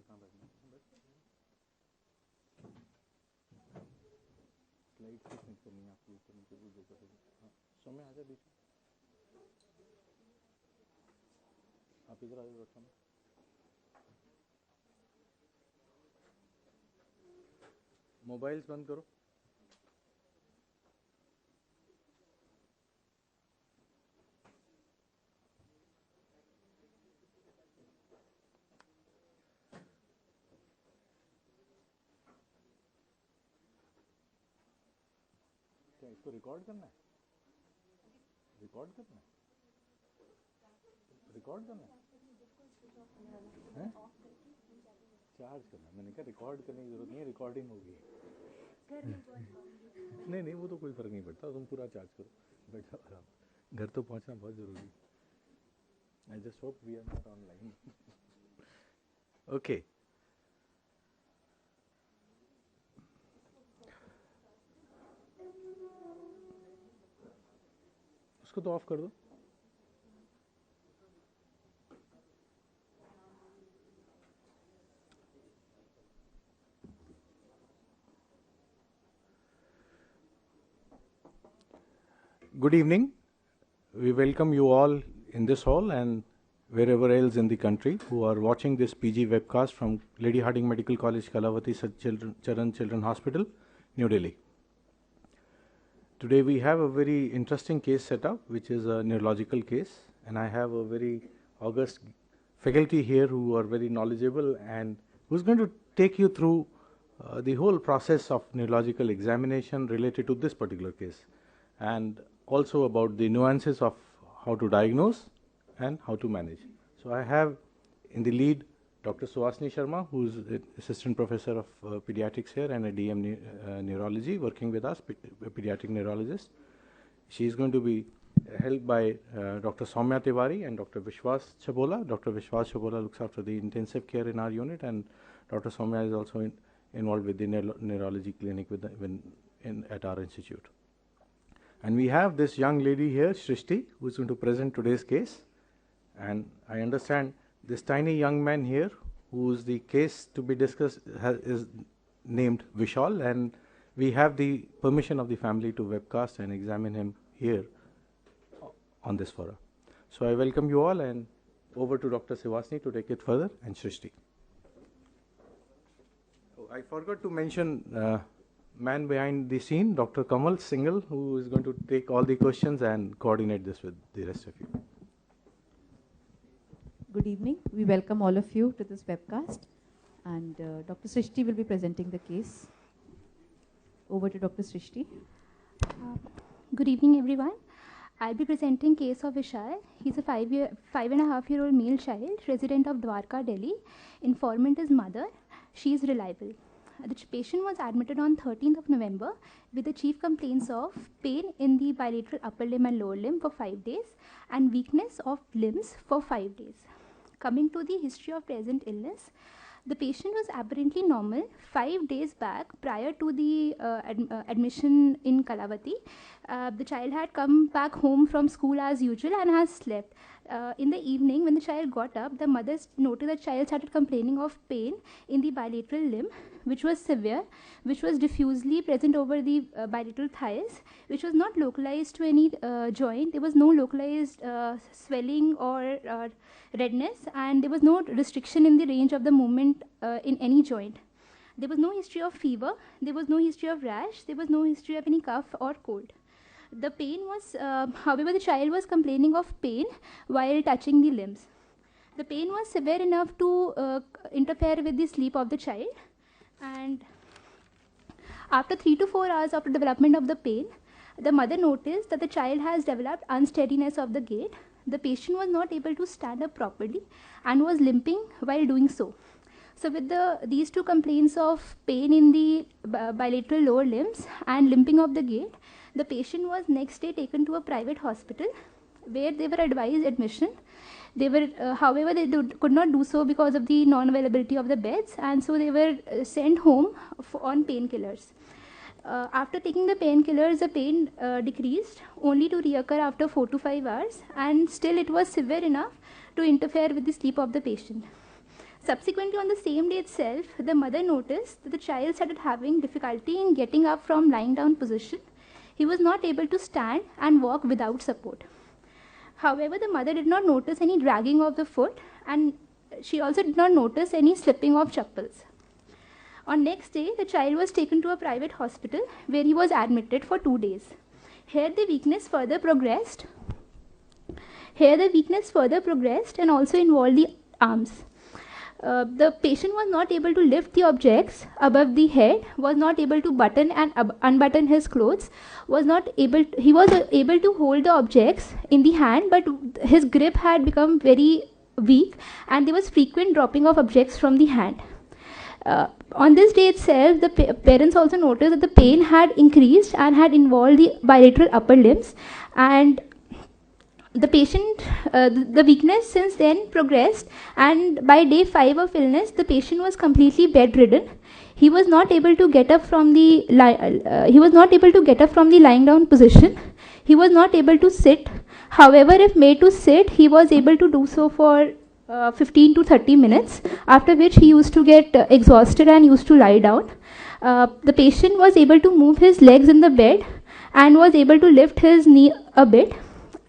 कहाँ बैठना है? स्लाइड किस नहीं करनी है आपको, ऊपर नीचे वो जो करेगा। हाँ सौम्य आ जाए बीच में, आप इधर आ जाओ डॉक्टर साहब। मोबाइल्स बंद करो। क्या इसको रिकॉर्ड करना है? रिकॉर्ड करना है? रिकॉर्ड करना है? चार्ज करना है? मैंने कहा रिकॉर्ड करने की जरूरत नहीं है, रिकॉर्डिंग होगी। नहीं नहीं, वो तो कोई फर्क नहीं पड़ता, तुम पूरा चार्ज करो, बैठो आराम। घर तो पहुंचना बहुत जरूरी है। I just hope we are not online. Okay, उसको तो ऑफ कर दो। Good evening. We welcome you all in this hall and wherever else in the country who are watching this PG webcast from Lady Hardinge Medical College, Kalawati Charan Children Hospital, New Delhi. Today we have a very interesting case setup, which is a neurological case, and I have a very august faculty here who are very knowledgeable and who's going to take you through the whole process of neurological examination related to this particular case, and also about the nuances of how to diagnose and how to manage. So I have in the lead Dr. Suhasini Sharma, who is assistant professor of pediatrics here and a DM neurology, working with us, pediatric neurologist. She is going to be helped by Dr. Soumya Tiwari and Dr. Vishwas Chabola. Dr. Vishwas Chabola looks after the intensive care in our unit, and Dr. Soumya is also involved with the neurology clinic at our institute. And we have this young lady here, Shrishti, who is going to present today's case. And I understand this tiny young man here, whose the case to be discussed is named Vishal, and we have the permission of the family to webcast and examine him here on this forum. So I welcome you all, and over to Dr. Suhasini to take it further, and Shrishti. Oh, I forgot to mention man behind the scene, Dr. Kamal Singhal, who is going to take all the questions and coordinate this with the rest of you. Good evening. We welcome all of you to this webcast, and Dr. Srishti will be presenting the case. Over to Dr. Srishti. Good evening, everyone. I'll be presenting case of Vishal. He's a 5.5-year-old male child, resident of Dwarka, Delhi. Informant is mother. She is reliable. The patient was admitted on 13th of November with the chief complaints of pain in the bilateral upper limb and lower limb for 5 days and weakness of limbs for 5 days. Coming to the history of present illness, the patient was apparently normal 5 days back prior to the admission in Kalawati. The child had come back home from school as usual and has slept. In the evening, when the child got up, the mother noted that the child started complaining of pain in the bilateral limb, which was severe, which was diffusely present over the bilateral thighs, which was not localized to any joint. There was no localized swelling or redness, and there was no restriction in the range of the movement in any joint. There was no history of fever, there was no history of rash, there was no history of any cough or cold. The pain was, however, the child was complaining of pain while touching the limbs. The pain was severe enough to interfere with the sleep of the child, and after 3 to 4 hours after development of the pain, the mother noticed that the child has developed unsteadiness of the gait. The patient was not able to stand up properly and was limping while doing so. So with these two complaints of pain in the bilateral lower limbs and limping of the gait, the patient was next day taken to a private hospital where they were advised admission. They were, however, they could not do so because of the non-availability of the beds, and so they were sent home on painkillers. After taking the painkillers, the pain decreased only to reoccur after 4 to 5 hours, and still it was severe enough to interfere with the sleep of the patient. Subsequently, on the same day itself, the mother noticed that the child started having difficulty in getting up from lying down position. He was not able to stand and walk without support. However, the mother did not notice any dragging of the foot, and she also did not notice any slipping of chappals. On next day, the child was taken to a private hospital where he was admitted for 2 days. Here the weakness further progressed. And also involved the arms. The patient was not able to lift the objects above the head, was not able to button and unbutton his clothes, he was able to hold the objects in the hand, but his grip had become very weak and there was frequent dropping of objects from the hand. On this day itself, the parents also noticed that the pain had increased and had involved the bilateral upper limbs, and the patient, the weakness since then progressed, and by day 5 of illness, the patient was completely bedridden. He was not able to get up from the lying down position. He was not able to sit. However, if made to sit, he was able to do so for 15 to 30 minutes, after which he used to get exhausted and used to lie down. The patient was able to move his legs in the bed and was able to lift his knee a bit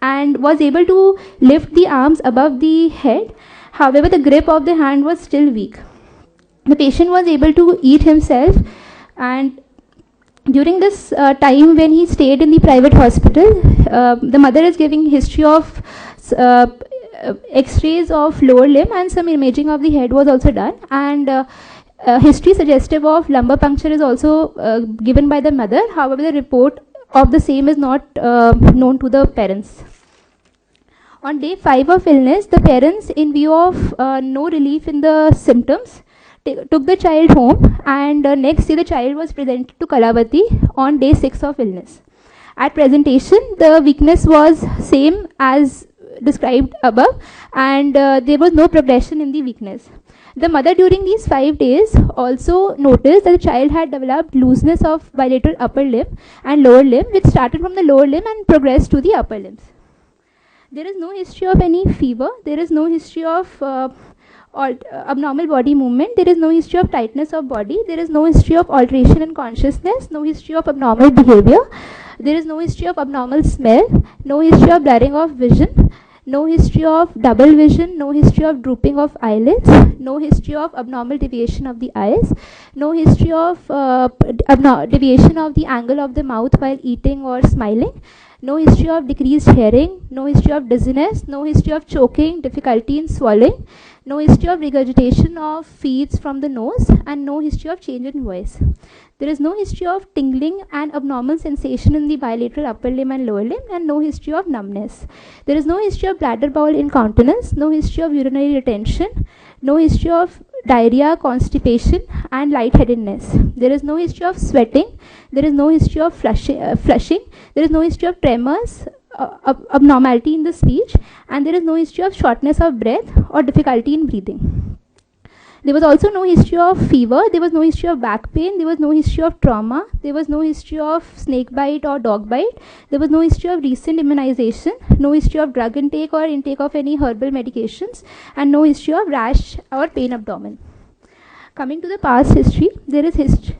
and was able to lift the arms above the head. However, the grip of the hand was still weak. The patient was able to eat himself, and during this time when he stayed in the private hospital, the mother is giving history of x-rays of lower limb, and some imaging of the head was also done, and history suggestive of lumbar puncture is also given by the mother. However, the report of the same is not known to the parents. On day 5 of illness, the parents, in view of no relief in the symptoms, took the child home, and next day the child was presented to Kalawati on day 6 of illness. At presentation, the weakness was same as described above, and there was no progression in the weakness. The mother during these 5 days also noticed that the child had developed looseness of bilateral upper limb and lower limb, which started from the lower limb and progressed to the upper limbs. There is no history of any fever. There is no history of abnormal body movement. There is no history of tightness of body. There is no history of alteration in consciousness. No history of abnormal behavior. There is no history of abnormal smell. No history of blurring of vision. No history of double vision, no history of drooping of eyelids, no history of abnormal deviation of the eyes, no history of deviation of the angle of the mouth while eating or smiling, no history of decreased hearing, no history of dizziness, no history of choking, difficulty in swallowing, no history of regurgitation of feeds from the nose, and no history of change in voice. There is no history of tingling and abnormal sensation in the bilateral upper limb and lower limb, and no history of numbness. There is no history of bladder bowel incontinence, no history of urinary retention, no history of diarrhea, constipation, and lightheadedness. There is no history of sweating. There is no history of flushing. There is no history of tremors, abnormality in the speech, and there is no history of shortness of breath or difficulty in breathing. There was also no history of fever. There was no history of back pain. There was no history of trauma. There was no history of snake bite or dog bite. There was no history of recent immunization. No history of drug intake or intake of any herbal medications, and no history of rash or pain abdomen. Coming to the past history, there is history.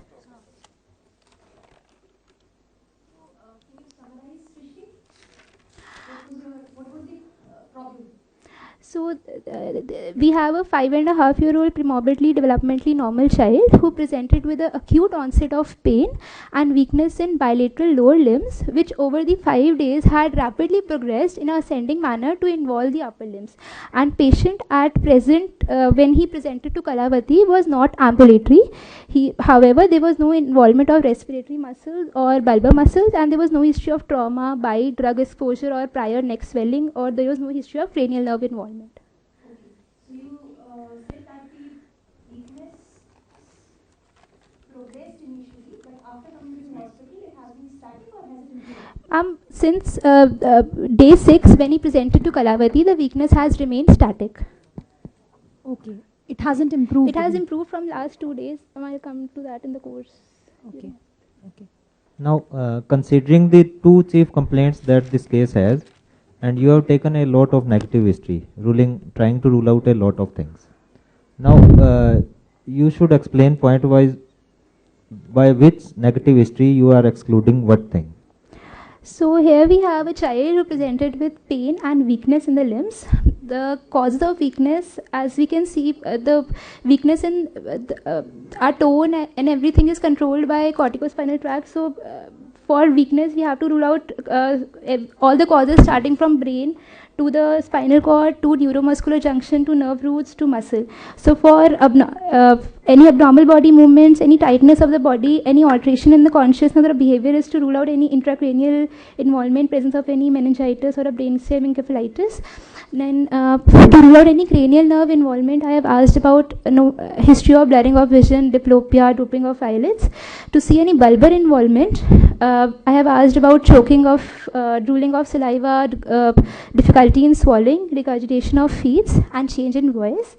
So we have a 5.5-year-old premorbidly developmentally normal child who presented with an acute onset of pain and weakness in bilateral lower limbs, which over the 5 days had rapidly progressed in an ascending manner to involve the upper limbs. And patient at present, when he presented to Kalawati, was not ambulatory. However, there was no involvement of respiratory muscles or bulbar muscles, and there was no history of trauma, bite, drug exposure, or prior neck swelling, or there was no history of cranial nerve involvement. So you said that the weakness progressed initially, but after coming to the hospital, it has been static or has it improved? Since day 6, when he presented to Kalawati, the weakness has remained static. Okay. It hasn't improved? It has improved from last 2 days. I'll come to that in the course. Okay. Okay. Now, considering the 2 chief complaints that this case has, and you have taken a lot of negative history, trying to rule out a lot of things. Now, you should explain point-wise by which negative history you are excluding what thing. So here we have a child who presented with pain and weakness in the limbs. The causes of weakness, as we can see, the weakness in our tone and everything is controlled by corticospinal tract. So for weakness, we have to rule out all the causes starting from brain to the spinal cord, to neuromuscular junction, to nerve roots, to muscle. So for any abnormal body movements, any tightness of the body, any alteration in the consciousness or behavior is to rule out any intracranial involvement, presence of any meningitis or a brainstem encephalitis. Then to rule out any cranial nerve involvement, I have asked about history of blurring of vision, diplopia, drooping of eyelids. To see any bulbar involvement, I have asked about choking of, drooling of saliva, difficulty in swallowing, regurgitation of feeds, and change in voice.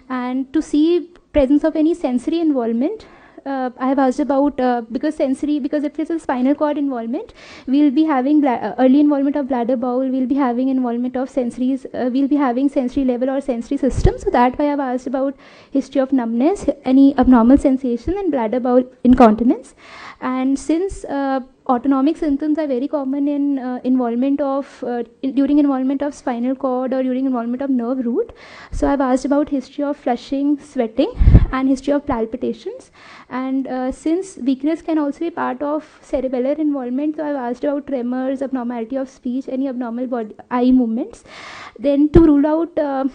And to see presence of any sensory involvement, I have asked about because if it's a spinal cord involvement, we'll be having early involvement of bladder bowl, we'll be having involvement of sensories, we'll be having sensory level or sensory system. So that way I have asked about history of numbness, any abnormal sensation, and bladder bowl incontinence. And since autonomic symptoms are very common in involvement of during involvement of spinal cord or during involvement of nerve root, so I've asked about history of flushing, sweating, and history of palpitations. And since weakness can also be part of cerebellar involvement, so I've asked about tremors, abnormality of speech, any abnormal body eye movements. Then to rule out the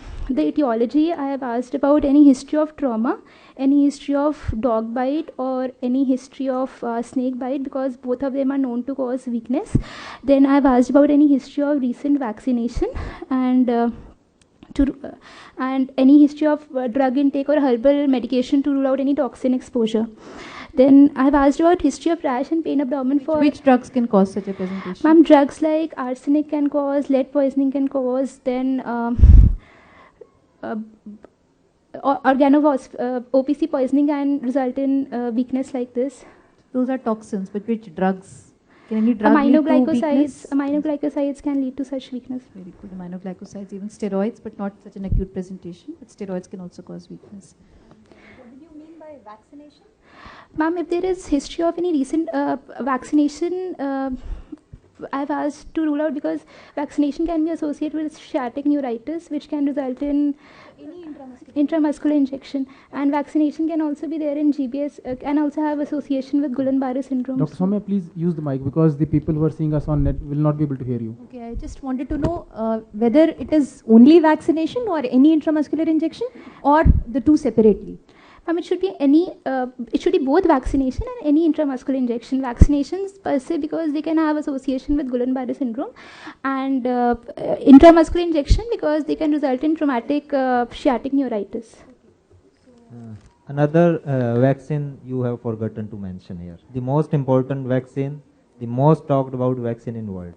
etiology, I have asked about any history of trauma, any history of dog bite, or any history of snake bite, because both of them are known to cause weakness. Then I have asked about any history of recent vaccination, and and any history of drug intake or herbal medication to rule out any toxin exposure. Then I have asked about history of rash and pain abdomen for... Which drugs can cause such a presentation? Ma'am, drugs like arsenic can cause, lead poisoning can cause, then OPC poisoning can result in weakness like this. Those are toxins, but which drugs? Can any drug lead to weakness? Aminoglycosides can lead to such weakness. Very good. Aminoglycosides, even steroids, but not such an acute presentation. But steroids can also cause weakness. What did you mean by vaccination? Ma'am, if there is history of any recent vaccination, I've asked to rule out, because vaccination can be associated with sciatic neuritis, which can result in Any intramuscular injection, and vaccination can also be there in GBS, can also have association with Guillain-Barré syndrome. Dr. Soumya, please use the mic, because the people who are seeing us on net will not be able to hear you. Okay, I just wanted to know whether it is only vaccination or any intramuscular injection, or the two separately. It should be it should be both vaccination and any intramuscular injection. Vaccinations per se, because they can have association with Guillain-Barré syndrome, and intramuscular injection because they can result in traumatic sciatic neuritis. Another vaccine you have forgotten to mention here. The most important vaccine, the most talked about vaccine in world,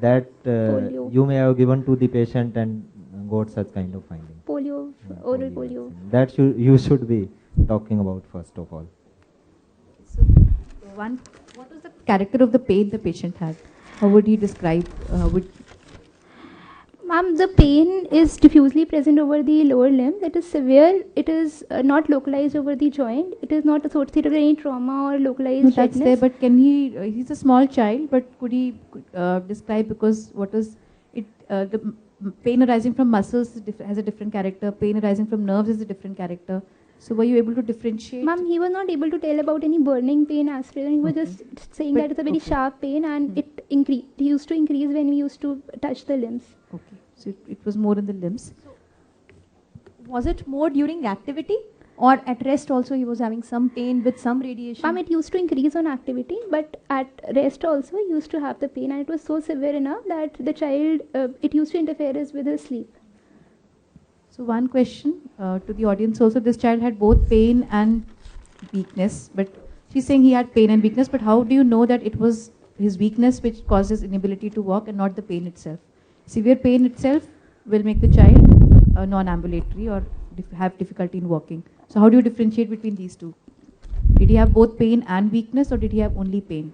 that you may have given to the patient and got such kind of finding. Polio, oral polio. Vaccine. That you should be talking about first of all. So, what was the character of the pain the patient had? How would he describe? Ma'am, the pain is diffusely present over the lower limb. It is severe. It is not localized over the joint. It is not associated with any trauma or localized No, that's redness. there, but can he? He's a small child, but could he describe, because what was it? The pain arising from muscles has a different character. Pain arising from nerves is a different character. So were you able to differentiate? Ma'am, he was not able to tell about any burning pain as such. He was just saying that it's a very sharp pain, and it used to increase when we used to touch the limbs. Okay, so it was more in the limbs. Was it more during activity, or at rest also he was having some pain with some radiation? Ma'am, it used to increase on activity, but at rest also he used to have the pain, and it was so severe enough that the child, it used to interfere with his sleep. So one question to the audience also, this child had both pain and weakness, but she's saying he had pain and weakness, but how do you know that it was his weakness which caused his inability to walk and not the pain itself? Severe pain itself will make the child non-ambulatory or have difficulty in walking. So how do you differentiate between these two? Did he have both pain and weakness, or did he have only pain?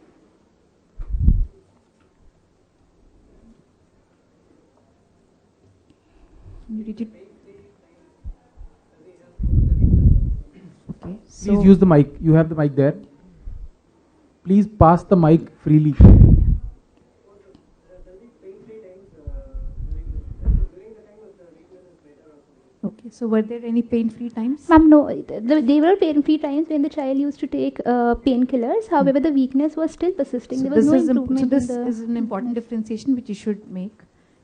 Did you Please use the mic. You have the mic there. Please pass the mic freely. Okay, so were there any pain-free times? Ma'am, no, they were pain-free times when the child used to take painkillers. However, the weakness was still persisting. There was no improvement. So this is an important differentiation which you should make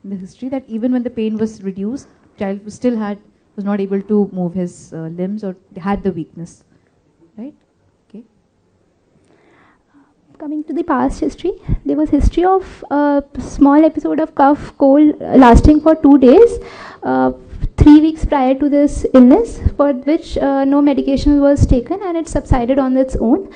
in the history, that even when the pain was reduced, child was not able to move his limbs or had the weakness, right? Okay. Coming to the past history, there was history of a small episode of cough, cold lasting for 2 days. 3 weeks prior to this illness, for which no medication was taken, and it subsided on its own.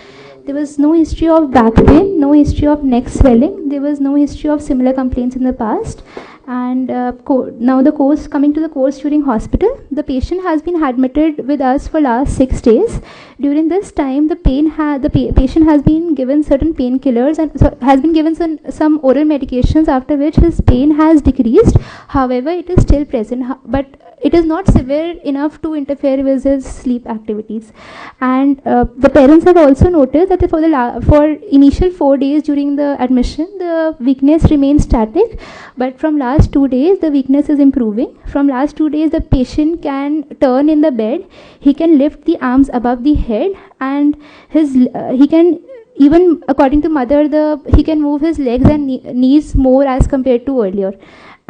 There was no history of back pain, no history of neck swelling. There was no history of similar complaints in the past. And now coming to the course during hospital, the patient has been admitted with us for last 6 days. During this time, the patient has been given certain painkillers and has been given some oral medications, after which his pain has decreased. However, it is still present, but it is not severe enough to interfere with his sleep activities. And the parents have also noticed that for initial 4 days during the admission, the weakness remains static, but from last 2 days the weakness is improving. From last 2 days, the patient can turn in the bed, he can lift the arms above the head, and he can, even according to mother, he can move his legs and knees more as compared to earlier.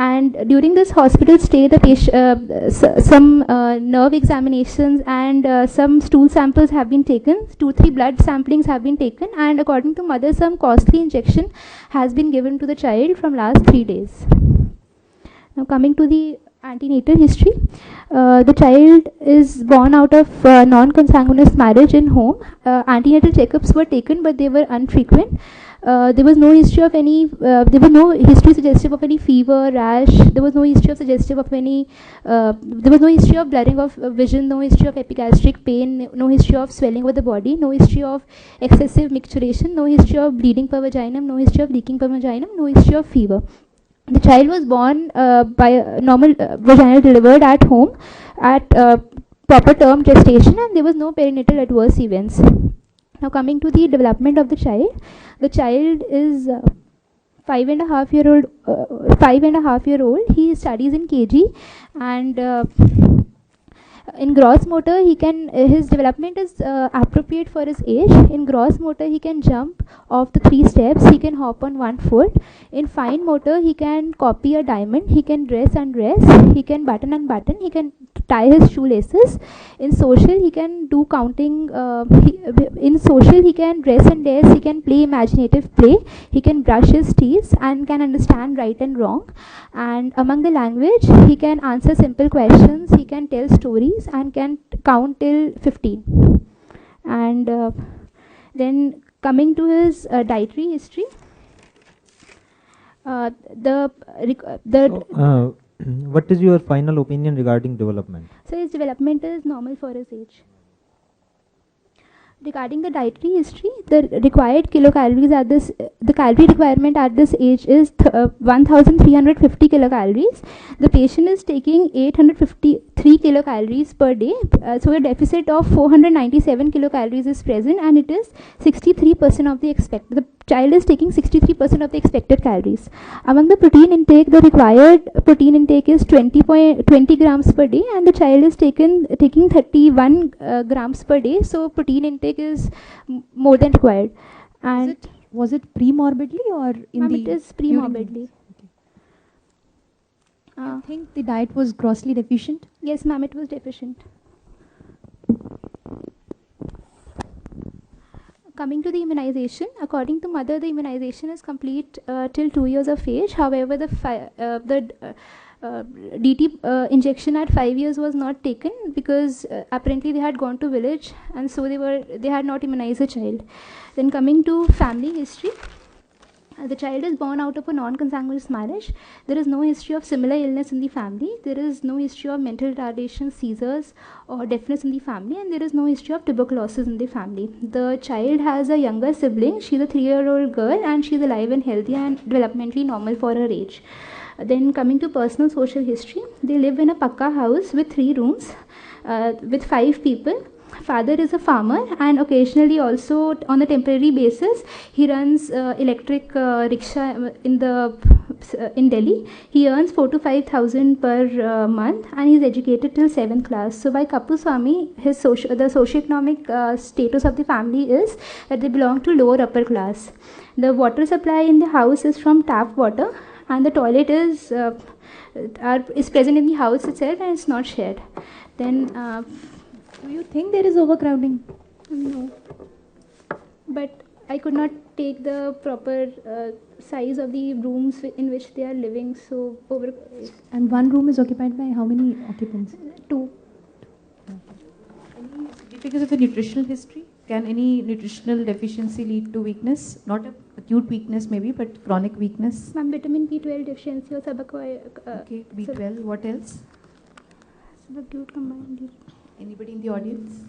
And during this hospital stay, the patient, some nerve examinations and some stool samples have been taken, 2-3 blood samplings have been taken, and according to mother, some costly injection has been given to the child from last 3 days. Now coming to the antenatal history, the child is born out of non-consanguineous marriage in home. Antenatal checkups were taken, but they were unfrequent. There was no history of any. There was no history suggestive of any fever, rash. There was no history of suggestive of any. There was no history of blurring of vision. No history of epigastric pain. No history of swelling over the body. No history of excessive micturition. No history of bleeding per vaginum. No history of leaking per vaginum. No history of fever. The child was born by normal vaginal delivered at home at proper term gestation, and there was no perinatal adverse events. Now coming to the development of the child is 5.5-year-old. He studies in KG, and in gross motor, his development is appropriate for his age. In gross motor, he can jump off the 3 steps. He can hop on 1 foot. In fine motor, he can copy a diamond. He can dress and dress. He can button and button. He can tie his shoelaces. In social, he can do counting. In social, he can dress and dress. He can play imaginative play. He can brush his teeth and can understand right and wrong. And among the language, he can answer simple questions. He can tell stories and can count till 15. And then coming to his dietary history, what is your final opinion regarding development? So his development is normal for his age. Regarding the dietary history, the required kilocalories at this, the calorie requirement at this age is 1,350 kilocalories. The patient is taking 853 kilocalories per day. So a deficit of 497 kilocalories is present, and it is 63% of the expected. The child is taking 63% of the expected calories. Among the protein intake, the required protein intake is 20 grams per day, and the child is taking 31 grams per day. So protein intake is more than required. And was it pre-morbidly or in the? It is pre-morbidly. I think the diet was grossly deficient. Yes, ma'am, it was deficient. Coming to the immunization, according to mother, the immunization is complete till 2 years of age. However, the DT injection at 5 years was not taken because apparently they had gone to village, and so they had not immunized the child. Then coming to family history, the child is born out of a non-consanguineous marriage. There is no history of similar illness in the family. There is no history of mental retardation, seizures, or deafness in the family, and there is no history of tuberculosis in the family. The child has a younger sibling. She's a 3-year-old girl, and she's alive and healthy and developmentally normal for her age. Then coming to personal social history, they live in a pakka house with 3 rooms with 5 people. father is a farmer, and occasionally also on a temporary basis he runs electric rickshaw in Delhi. He earns 4 to 5,000 per month, and he's educated till 7th class. So by Kapuswamy, the socioeconomic status of the family is that they belong to lower upper class. The water supply in the house is from tap water, and the toilet is present in the house itself, and it's not shared. Then Do you think there is overcrowding? no, but I could not take the proper size of the rooms in which they are living. So over And one room is occupied by how many occupants? 2. Any significance of the nutritional history? Can any nutritional deficiency lead to weakness? Not a acute weakness maybe, but chronic weakness. Ma'am, vitamin B12 deficiency or Okay, B12. What else? subacute combined. Anybody in the audience?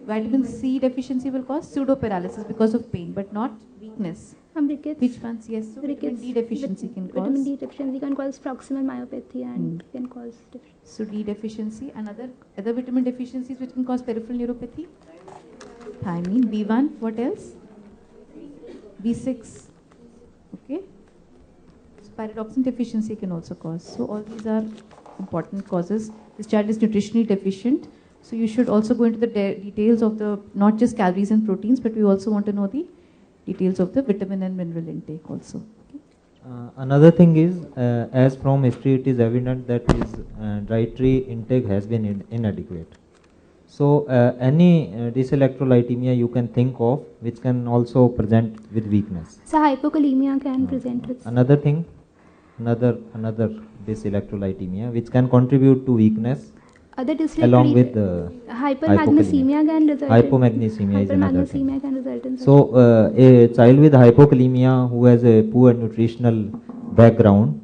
Vitamin C deficiency will cause pseudoparalysis because of pain, but not weakness. Rickets. Which ones? Yes, so vitamin Rickets. D deficiency can cause. Vitamin D deficiency can cause proximal myopathy and can cause deficiency. So D deficiency and other vitamin deficiencies which can cause peripheral neuropathy. Thiamine, B1, what else? B6. Okay. So pyridoxine deficiency can also cause. So all these are important causes. This child is nutritionally deficient. So you should also go into the details of the not just calories and proteins, but we also want to know the details of the vitamin and mineral intake also. Okay. Another thing is, as from history, it is evident that his dietary intake has been inadequate. So, any dyselectrolytemia you can think of, which can also present with weakness. So hypokalemia can present with. Another thing, another dyselectrolytemia, which can contribute to weakness. Other Along with the hypermagnesemia can result hypomagnesemia is another thing. Hypermagnesemia can result in. So, a child with hypokalemia who has a poor nutritional background,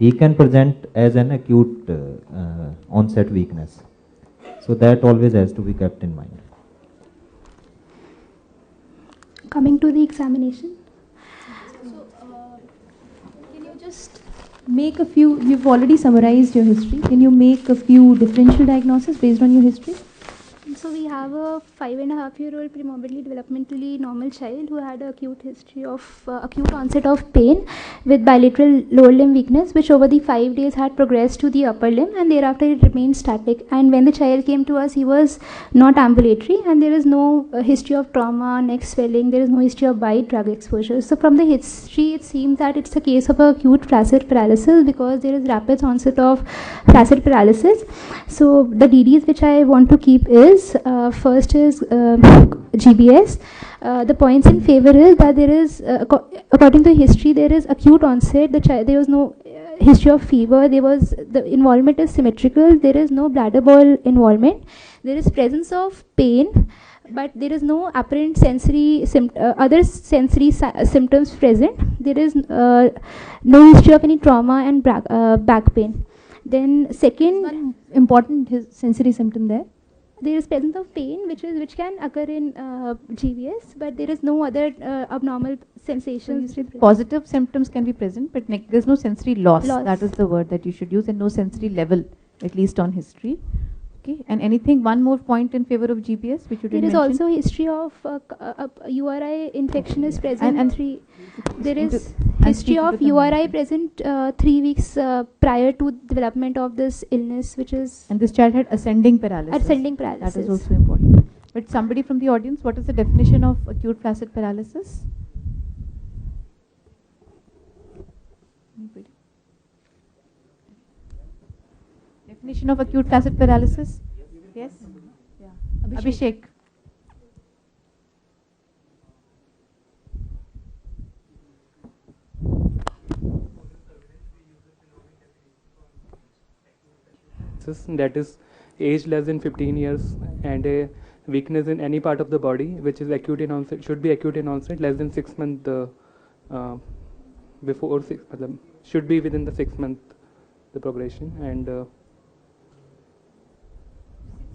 he can present as an acute onset weakness. So that always has to be kept in mind. Coming to the examination. So, can you just make a few, you've already summarized your history, can you make a few differential diagnoses based on your history? So we have a 5.5-year-old premorbidly developmentally normal child who had an acute history of acute onset of pain with bilateral lower limb weakness, which over the 5 days had progressed to the upper limb, and thereafter it remained static. And when the child came to us, he was not ambulatory, and there is no history of trauma, neck swelling, there is no history of bite, drug exposure. So from the history, it seems that it's a case of acute flaccid paralysis because there is rapid onset of flaccid paralysis. So the DDs which I want to keep is first is GBS. The points in favor is that there is, according to history, there is acute onset. There was no history of fever. The involvement is symmetrical. There is no bladder ball involvement. There is presence of pain, but there is no apparent sensory other sensory symptoms present. There is no history of any trauma and back pain. Then second, One important sensory symptom there. there is presence of pain which can occur in GBS, but there is no other abnormal sensations. Positive symptoms can be present, but there's no sensory loss. Loss. That is the word that you should use, and no sensory level, at least on history. Okay. And anything, one more point in favor of GBS, which you didn't There is mention? also history of URI infection is present. And there is and history of treated with URI a- present 3 weeks prior to development of this illness, which is And this child had ascending paralysis. ascending That paralysis. is also important. But somebody from the audience, what is the definition of acute flaccid paralysis? Anybody? Definition of acute flaccid paralysis? Yes? Yeah. Abhishek. That is age less than 15 years and a weakness in any part of the body which is acute in onset, should be acute in onset, less than 6 months before should be within the 6 month the progression. And 6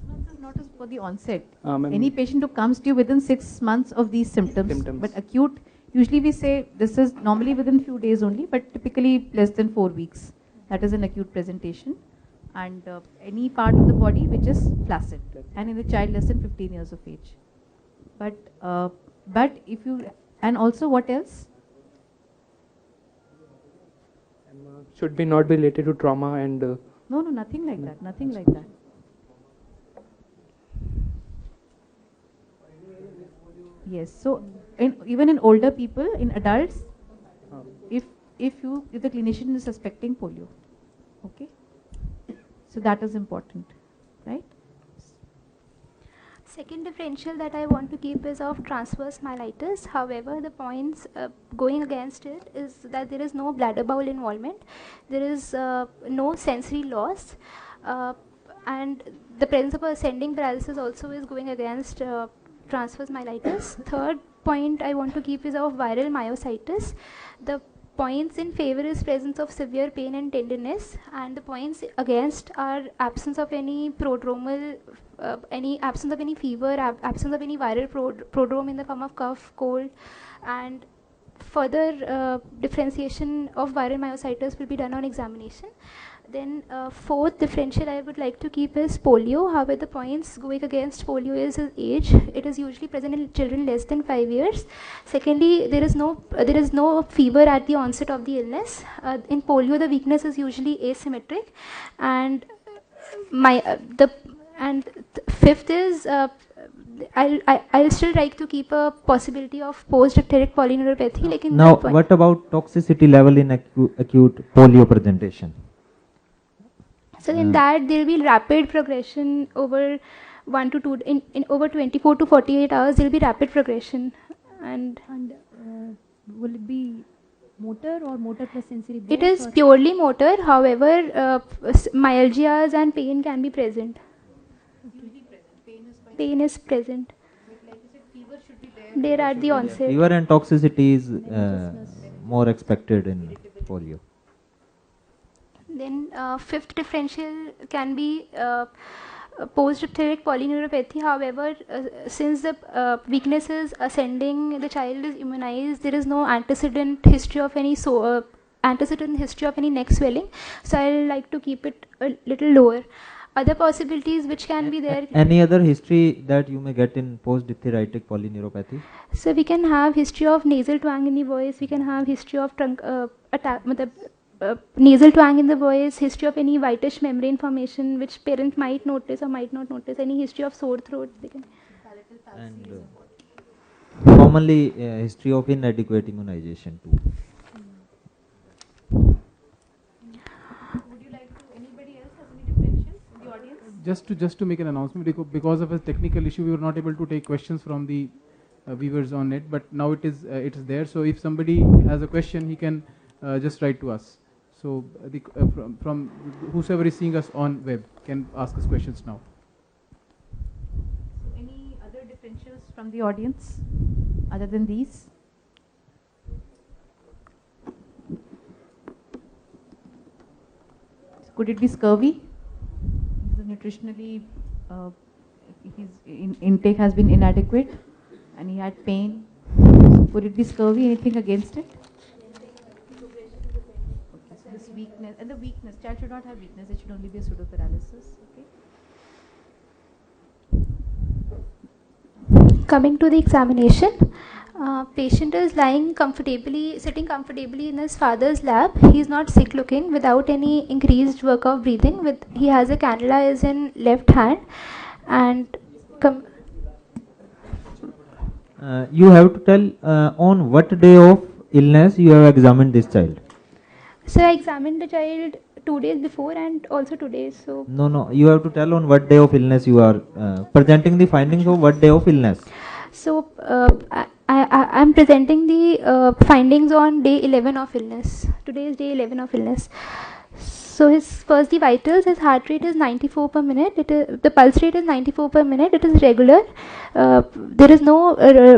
months is not as for the onset. and Any patient who comes to you within 6 months of these symptoms, but acute, usually we say this is normally within few days only, but typically less than 4 weeks. That is an acute presentation. and any part of the body which is flaccid, and in the child less than 15 years of age. But if you, and also what else? Should be not be related to trauma and. No, nothing like that. Nothing like that. Yes. So, even in older people, in adults, if the clinician is suspecting polio, okay. So that is important, right? Second differential that I want to keep is of transverse myelitis. However, the points going against it is that there is no bladder bowl involvement, there is no sensory loss, and the presence of ascending paralysis also is going against transverse myelitis. Third point I want to keep is of viral myositis. The points in favor is presence of severe pain and tenderness, and the points against are absence of any prodromal, absence of any fever, absence of any viral prodrome in the form of cough, cold, and further differentiation of viral myositis will be done on examination. Then fourth differential I would like to keep is polio. However, the points going against polio is age. It is usually present in children less than 5 years. Secondly, there is no fever at the onset of the illness. In polio, the weakness is usually asymmetric, and fifth is I'll still like to keep a possibility of post-icteric polyneuropathy. Like in now, what about toxicity level in acute polio presentation? So in that there will be rapid progression over 1 to 2 in over 24 to 48 hours. There will be rapid progression, and will it be motor or motor plus sensory? It is purely motor. However, myalgias and pain can be present. Pain is present. Fever should be there. There at the onset. Fever and toxicity is more expected in polio. Then fifth differential can be post-icteric polyneuropathy. However, since the weakness is ascending, the child is immunized, there is no antecedent history of any neck swelling, so I like to keep it a little lower. Other possibilities which can be there. Any other history that you may get in post-diphtheritic polyneuropathy? So we can have history of nasal twang in the voice. We can have history of nasal twang in the voice. History of any whitish membrane formation, which parent might notice or might not notice. Any history of sore throat. They can. And commonly history of inadequate immunization too. Just to make an announcement, because of a technical issue, we were not able to take questions from the viewers on it. But now it is there. So if somebody has a question, he can just write to us. So from whosoever is seeing us on web can ask us questions now. Any other differentials from the audience other than these? Could it be scurvy? Nutritionally, his intake has been inadequate and he had pain. Would it be scurvy? Anything against it? Okay, so this weakness, and the weakness, child should not have weakness, it should only be a pseudoparalysis. Okay. Coming to the examination, patient is sitting comfortably in his father's lap. He is not sick looking, without any increased work of breathing. He has a cannula is in left hand, and you have to tell on what day of illness you have examined this child. So I examined the child 2 days before and also today. So no, you have to tell on what day of illness you are presenting the findings of what day of illness. So I am presenting the findings on day 11 of illness. Today is day 11 of illness. So the vitals, his heart rate is 94 per minute. The pulse rate is 94 per minute. It is regular. There is no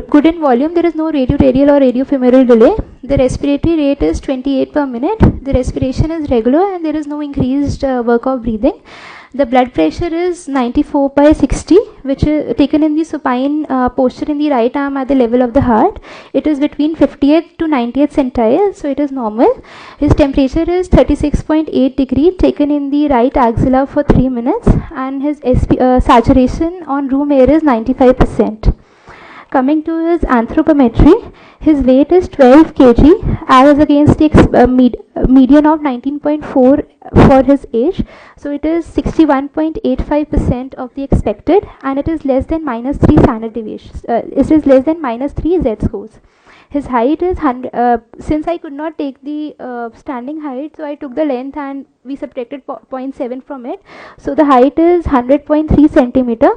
good in volume. There is no radial or radiofemoral delay. The respiratory rate is 28 per minute. The respiration is regular and there is no increased work of breathing. The blood pressure is 94/60, which is taken in the supine posture in the right arm at the level of the heart. It is between 50th to 90th centile, so it is normal. His temperature is 36.8 degree, taken in the right axilla for 3 minutes, and his saturation on room air is 95%. Coming to his anthropometry, his weight is 12 kg as against the median of 19.4 for his age. So it is 61.85% of the expected, and it is less than -3 standard deviations. It is less than -3 Z scores. His height is 100. Since I could not take the standing height, so I took the length and we subtracted 0.7 from it. So the height is 100.3 centimeter.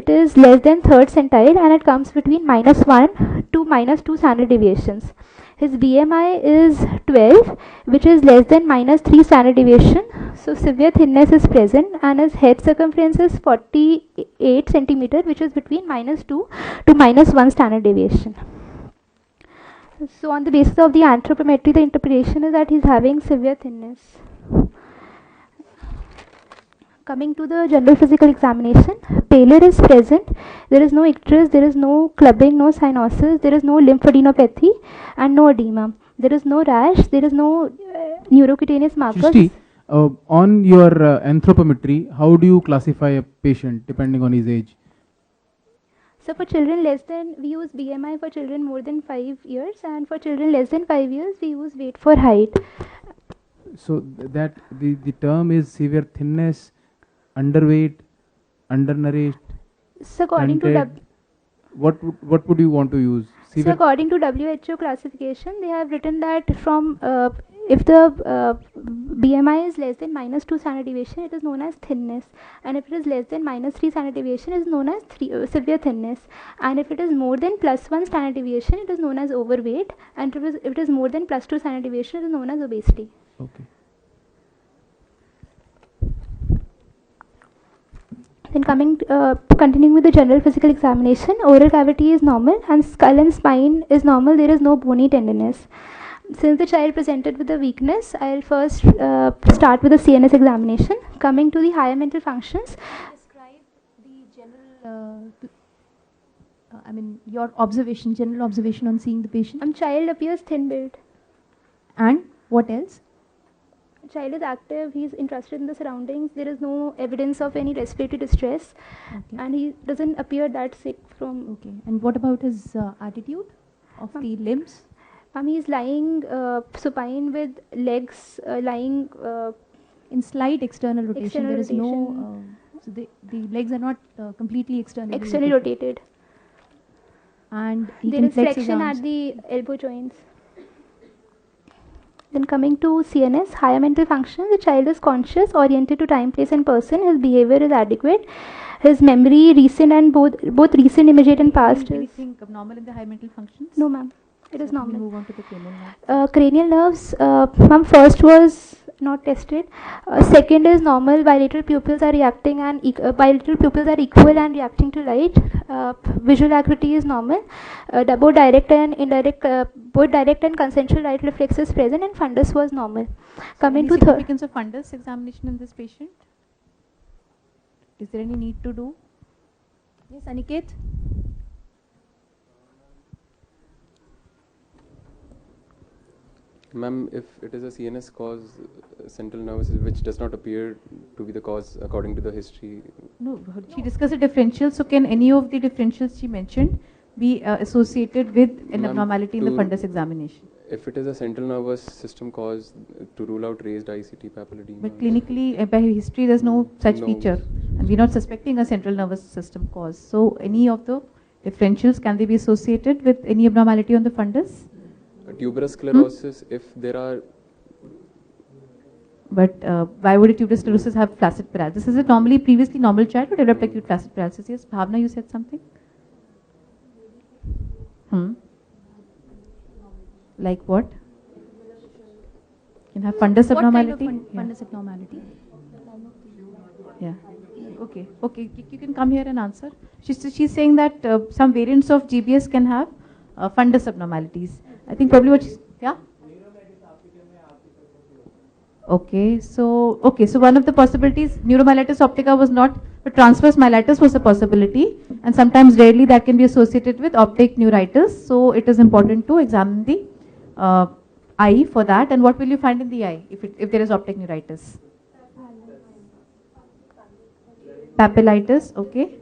It is less than third centile, and it comes between -1 to -2 standard deviations. His BMI is 12, which is less than -3 standard deviation. So severe thinness is present, and his head circumference is 48 centimeter, which is between -2 to -1 standard deviation. So on the basis of the anthropometry, the interpretation is that he is having severe thinness. Coming to the general physical examination, pallor is present. There is no icterus, there is no clubbing, no cyanosis, there is no lymphadenopathy, and no edema. There is no rash, there is no neurocutaneous markers. Shrishti, on your anthropometry, how do you classify a patient depending on his age? So for children less than, we use BMI for children more than 5 years, and for children less than 5 years, we use weight for height. So that the term is severe thinness, underweight, undernourished. So according to what would you want to use? So according to WHO classification, they have written that from if the BMI is less than -2 standard deviation, it is known as thinness, and if it is less than -3 standard deviation, it is known as severe thinness, and if it is more than +1 standard deviation, it is known as overweight, and if it is more than +2 standard deviation, it is known as obesity. Okay. Then continuing with the general physical examination, oral cavity is normal, and skull and spine is normal. There is no bony tenderness. Since the child presented with a weakness, I'll first start with the CNS examination. Coming to the higher mental functions. Describe the general, your observation, general observation on seeing the patient. Child appears thin-built. And what else? Child is active, he is interested in the surroundings, there is no evidence of any respiratory distress, Okay. and he doesn't appear that sick from... Okay. And what about his attitude of the limbs? He is lying supine with legs lying... in slight external rotation. External There is rotation. no... so the legs are not completely externally rotated. And he There can is flex his flexion arms. at the elbow joints. Then coming to CNS, higher mental function, the child is conscious, oriented to time, place and person. His behavior is adequate. His memory, recent and both recent, immediate and past. Anything abnormal in the high mental functions? No, ma'am. It is So normal. we move on to the cranial nerve. Cranial nerves, ma'am, first was not tested. Second is normal. Bilateral pupils are reacting and bilateral pupils are equal and reacting to light. Visual acuity is normal. Both direct and indirect, both direct and consensual light reflexes present, and fundus was normal. Coming to third. Significance of fundus examination in this patient? Is there any need to do? Yes, Aniket? Ma'am, if it is a CNS cause, central nervous, which does not appear to be the cause according to the history. No, she discussed a differential. So can any of the differentials she mentioned be associated with an abnormality in the fundus examination? If it is a central nervous system cause, to rule out raised ICT papilledema. But clinically, by history, there's no such feature. And we're not suspecting a central nervous system cause. So any of the differentials, can they be associated with any abnormality on the fundus? Tuberous sclerosis, if there are... But why would a tuberous sclerosis have flaccid paralysis? Is it normally previously normal child who developed acute flaccid paralysis? Yes, Bhavna, you said something? Like what? Can have fundus abnormality? What kind of fundus abnormality? Yeah. Okay. Okay. You can come here and answer. She's saying that some variants of GBS can have fundus abnormalities. I think probably what she's... Yeah? Okay, so one of the possibilities, neuromyelitis optica was not, but transverse myelitis was a possibility, and sometimes rarely that can be associated with optic neuritis. So it is important to examine the eye for that. And what will you find in the eye if there is optic neuritis? Papillitis, okay,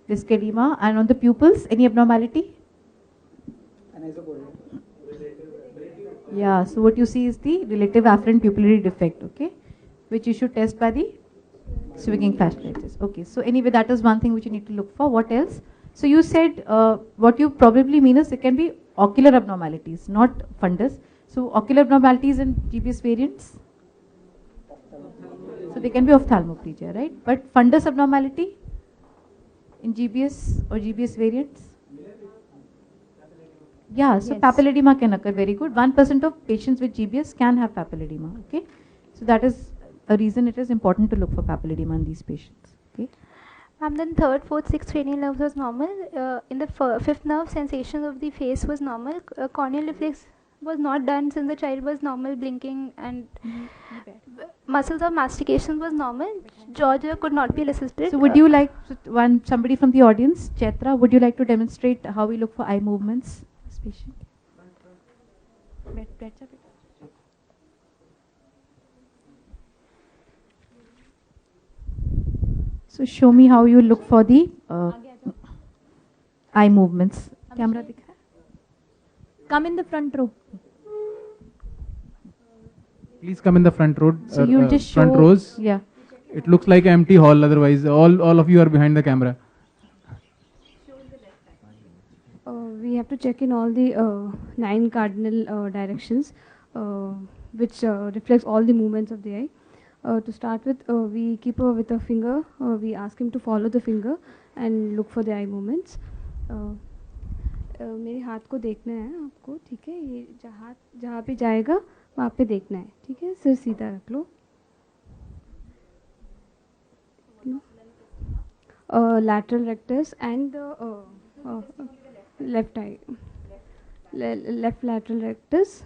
disc edema, and on the pupils, any abnormality? Yeah, so what you see is the relative afferent pupillary defect, okay, which you should test by the swinging fasciitis. Okay, so anyway, that is one thing which you need to look for. What else? So you said what you probably mean is it can be ocular abnormalities, not fundus. So ocular abnormalities in GBS variants? So they can be ophthalmoplegia, right? But fundus abnormality in GBS or GBS variants? Yeah, so Yes. papilledema can occur, very good. 1% of patients with GBS can have papilledema, okay? So that is a reason it is important to look for papilledema in these patients, okay? Then third, fourth, sixth cranial nerves was normal. In the fifth nerve, sensation of the face was normal. Corneal reflex was not done since the child was normal, blinking, and muscles of mastication was normal. Georgia could not be assisted. So would you like somebody from the audience, Chaitra, would you like to demonstrate how we look for eye movements? Patient. So show me how you look for the eye movements. Camera dikha hai? Come in the front row. Please come in the front row. So you'll just front show, rows. yeah. It looks like an empty hall. Otherwise, all of you are behind the camera. We have to check in all the 9 cardinal directions, which reflects all the movements of the eye. To start with, we keep with a finger. We ask him to follow the finger and look for the eye movements. मेरे हाथ को देखना है आपको, ठीक है? ये जहाँ पे जाएगा वहाँ पे देखना है, ठीक है? सिर सीधा रख लो. Lateral rectus and the left eye, left lateral rectus.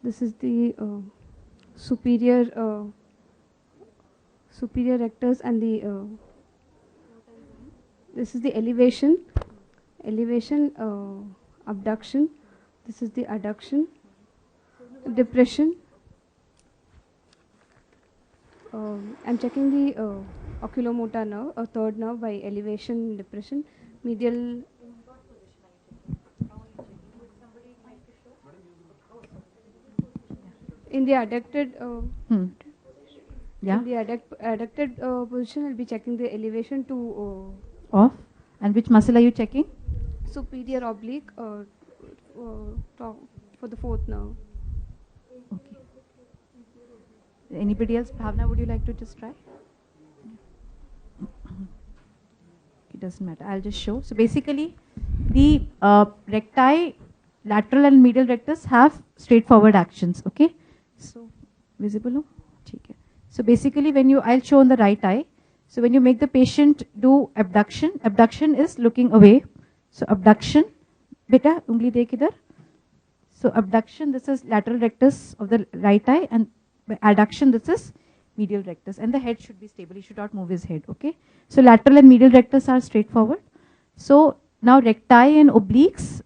This is the superior rectus and the this is the elevation, abduction. This is the adduction, depression. I'm checking the oculomotor nerve, a third nerve, by elevation, depression, medial. In the adducted, yeah. In the adducted position, I'll be checking the elevation to off. And which muscle are you checking? superior oblique for the fourth nerve. Okay. Anybody else? Bhavna, would you like to just try? It doesn't matter. I'll just show. So basically, the recti, lateral and medial rectus have straightforward actions. Okay. So visible? No? Okay. So basically, I'll show on the right eye. So when you make the patient do abduction is looking away. So abduction, beta, ungli dekh idhar. So abduction, this is lateral rectus of the right eye, and adduction, this is medial rectus, and the head should be stable. He should not move his head, okay? So lateral and medial rectus are straightforward. So now recti and obliques,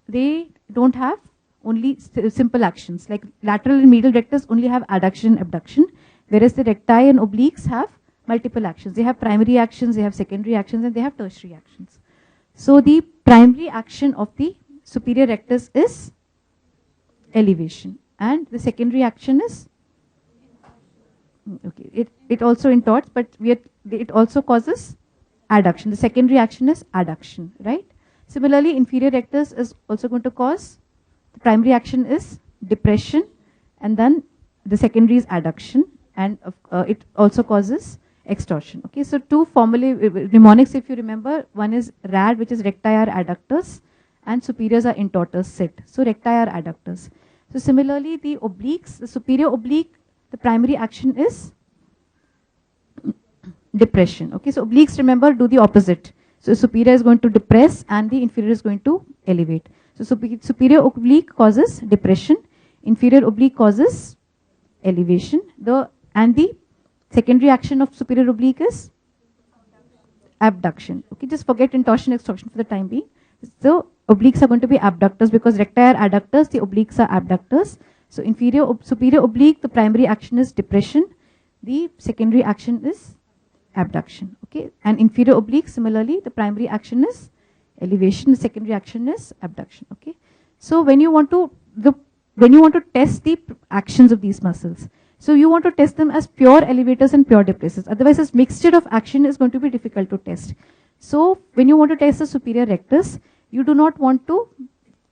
they don't have only simple actions. Like lateral and medial rectus only have adduction and abduction, whereas the recti and obliques have multiple actions. They have primary actions, they have secondary actions, and they have tertiary actions. So the primary action of the superior rectus is elevation, and the secondary action is okay. It also intorts, but it also causes adduction. The secondary action is adduction, right? Similarly, inferior rectus is also going to cause, the primary action is depression, and then the secondary is adduction, and it also causes extortion. Okay, so two formally mnemonics, if you remember, one is RAD, which is recti are adductors, and superiors are intorters, sit. So recti are adductors. So similarly, the obliques, the superior oblique, the primary action is depression. Okay, so obliques, remember, do the opposite. So superior is going to depress and the inferior is going to elevate. So superior oblique causes depression, inferior oblique causes elevation. And the secondary action of superior oblique is abduction. Okay, just forget intorsion, extorsion for the time being. So obliques are going to be abductors because recti are adductors, the obliques are abductors. So superior oblique, the primary action is depression, the secondary action is abduction. Okay, and inferior oblique, similarly, the primary action is elevation, the secondary action is abduction. Okay, so when you want to test the actions of these muscles, so you want to test them as pure elevators and pure depressors. Otherwise, this mixture of action is going to be difficult to test. So when you want to test the superior rectus, you do not want to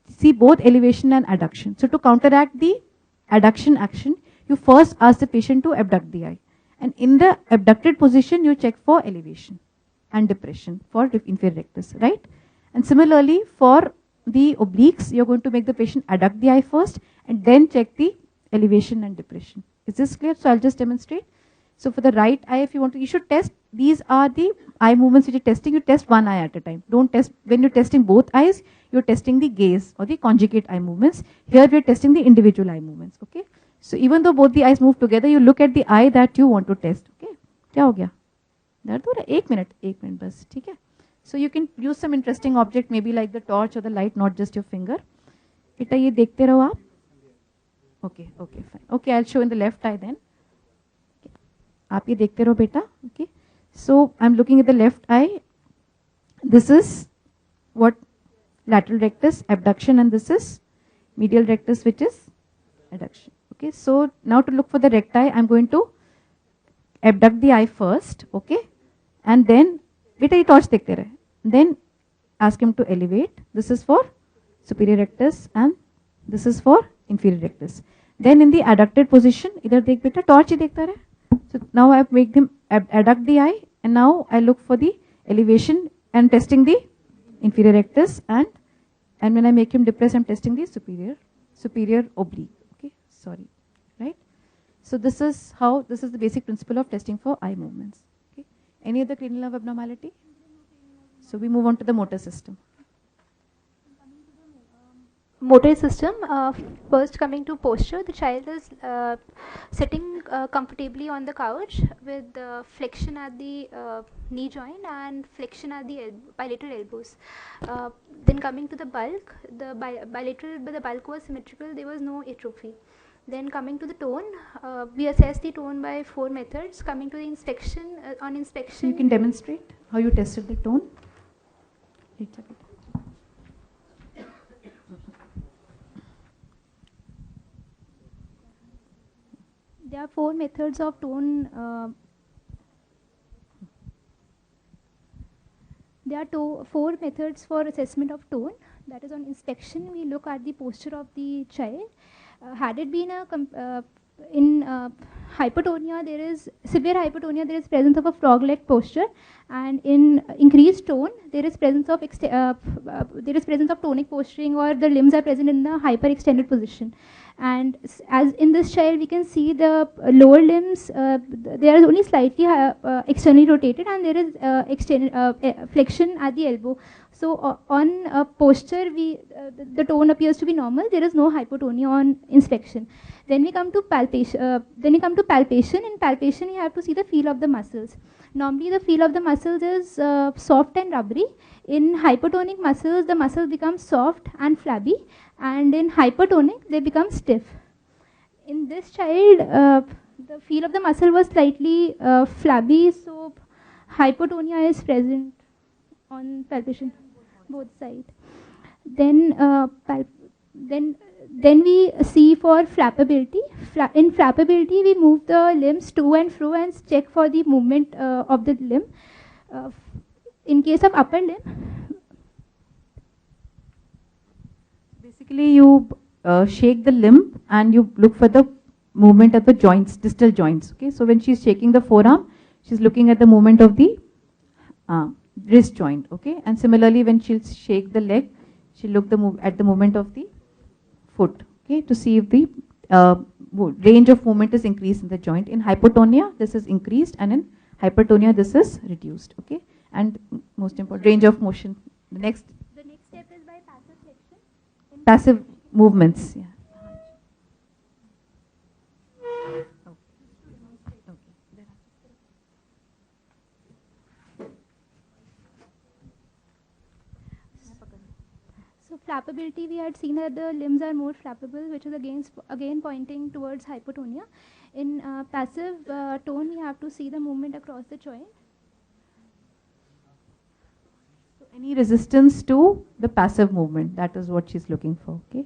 see both elevation and adduction. So to counteract the adduction action, you first ask the patient to abduct the eye. And in the abducted position, you check for elevation and depression for inferior rectus, right? And similarly, for the obliques, you're going to make the patient adduct the eye first and then check the elevation and depression. Is this clear? So I'll just demonstrate. So for the right eye, if you want to, you should test, these are the eye movements which you're testing. You test one eye at a time. Don't test, when you're testing both eyes, you're testing the gaze or the conjugate eye movements. Here we're testing the individual eye movements, okay? So even though both the eyes move together, you look at the eye that you want to test, okay? क्या हो गया? दर्द हो रहा है? एक minute बस, ठीक है? So you can use some interesting object, maybe like the torch or the light, not just your finger. बेटा ये देखते रहो आप. Okay, fine. Okay, I'll show in the left eye then. आप ये देखते रहो बेटा. Okay. So I'm looking at the left eye. This is what lateral rectus, abduction, and this is medial rectus, which is adduction. Okay. So now to look for the recti, I'm going to abduct the eye first. Okay. And then बेटा ये torch देखते रहे. Then ask him to elevate. This is for superior rectus and this is for inferior rectus. Then in the adducted position, इधर देख बेटा, torch ही देखता रहे. So now I make them adduct the eye, and now I look for the elevation and testing the inferior rectus, and when I make him depress, I'm testing the superior oblique. Okay, sorry, right? So this is the basic principle of testing for eye movements. Okay, any other cranial nerve abnormality? So we move on to the motor system. Motor system, first coming to posture, the child is sitting comfortably on the couch with flexion at the knee joint and flexion at the bilateral elbows. Then coming to the bulk, the bulk was symmetrical, there was no atrophy. Then coming to the tone, we assess the tone by 4 methods. Coming to the inspection, on inspection... You can demonstrate how you tested the tone. There are 4 methods of tone. There are 4 methods for assessment of tone. That is, on inspection, we look at the posture of the child. Had it been in hypotonia, there is severe hypotonia, there is presence of a frog-leg posture, and in increased tone, there is presence of tonic posturing, or the limbs are present in the hyper-extended position. And as in this child, we can see the lower limbs, they are only slightly externally rotated, and there is flexion at the elbow. So on posture, the tone appears to be normal. There is no hypotonia on inspection. Then we come to palpation. In palpation, you have to see the feel of the muscles. Normally, the feel of the muscles is soft and rubbery. In hypotonic muscles, the muscles become soft and flabby, and in hypertonic, they become stiff. In this child, the feel of the muscle was slightly flabby, so hypotonia is present on palpation, both sides. Then we see for flappability. In flappability, we move the limbs to and fro and check for the movement of the limb. In case of upper limb, basically you shake the limb and you look for the movement of the joints, distal joints. Okay, so when she's shaking the forearm, she's looking at the movement of the wrist joint. Okay, and similarly when she'll shake the leg, she'll look at the movement of the foot. Okay, to see if the range of movement is increased in the joint. In hypotonia, this is increased, and in hypertonia, this is reduced. Okay, and most important, range of motion. The next step is by passive flexion. passive movements. Yeah. So flappability, we had seen that the limbs are more flappable, which is again pointing towards hypotonia. In passive tone, we have to see the movement across the joint. So any resistance to the passive movement, that is what she's looking for. Okay.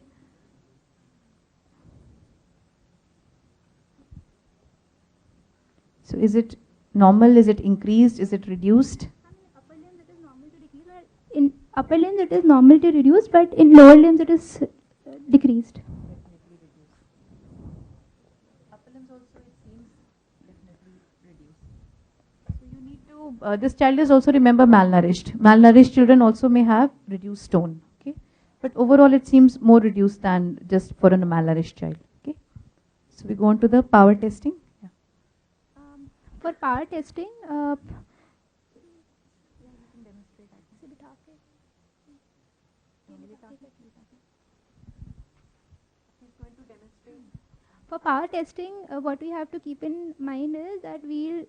So is it normal? Is it increased? Is it reduced? In upper limbs, it is normal to reduce, but in lower limbs, it is decreased. Upper limbs also, it seems definitely reduced. So you need to, this child is also, remember, malnourished. Malnourished children also may have reduced tone. Okay. But overall, it seems more reduced than just for a malnourished child. Okay. So we go on to the power testing. Yeah. For power testing, for power testing, what we have to keep in mind is that we'll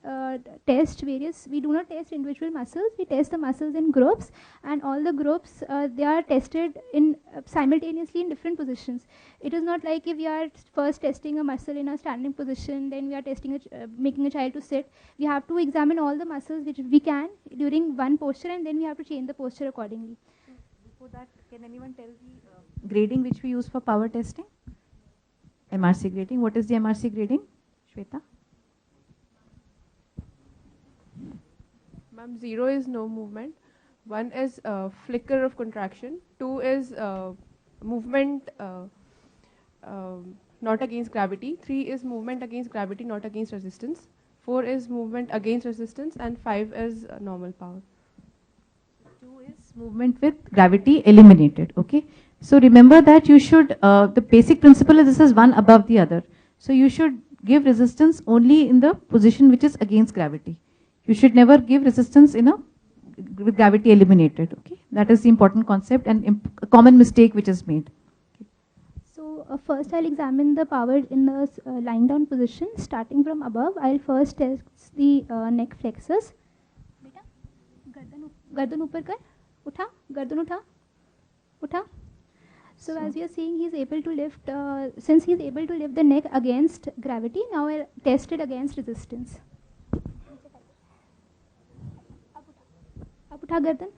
test various, we do not test individual muscles, we test the muscles in groups, and all the groups, they are tested in simultaneously in different positions. It is not like if we are first testing a muscle in a standing position, then we are testing making a child to sit. We have to examine all the muscles which we can during one posture, and then we have to change the posture accordingly. Before that, can anyone tell the grading which we use for power testing? MRC grading. What is the MRC grading, Shweta? Ma'am, 0 is no movement. 1 is flicker of contraction. 2 is movement not against gravity. 3 is movement against gravity, not against resistance. 4 is movement against resistance, and 5 is normal power. 2 is movement with gravity eliminated. Okay. So remember that you should, the basic principle is this is one above the other. So you should give resistance only in the position which is against gravity. You should never give resistance in with gravity eliminated. Okay. That is the important concept and a common mistake which is made. Okay. So first I'll examine the power in the lying down position. Starting from above, I'll first test the neck flexors. Beta, gardan upar kar, utha, gardan utha, utha. So as we are seeing, he is able to lift, since he is able to lift the neck against gravity, now I test it against resistance. Ab utha gardan,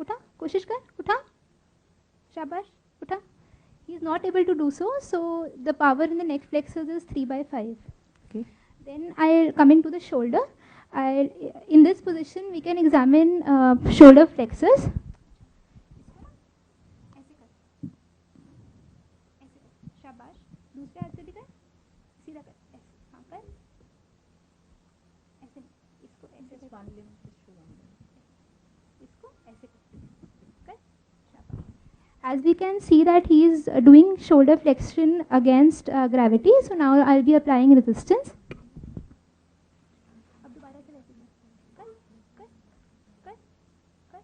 utha, koshish kar, utha, shabash, utha. He is not able to do so, so the power in the neck flexors is 3/5. Okay. Then coming to the shoulder, in this position we can examine shoulder flexors. दूसरे हाथ से भी कर, सीधा कर, ऐसे, हाँ कर, ऐसे, इसको ऐसे कर, इसको ऐसे कर, शाबाश. As we can see that he is doing shoulder flexion against gravity, so now I'll be applying resistance. अब दोबारा से वैसे कर, कर, कर, कर.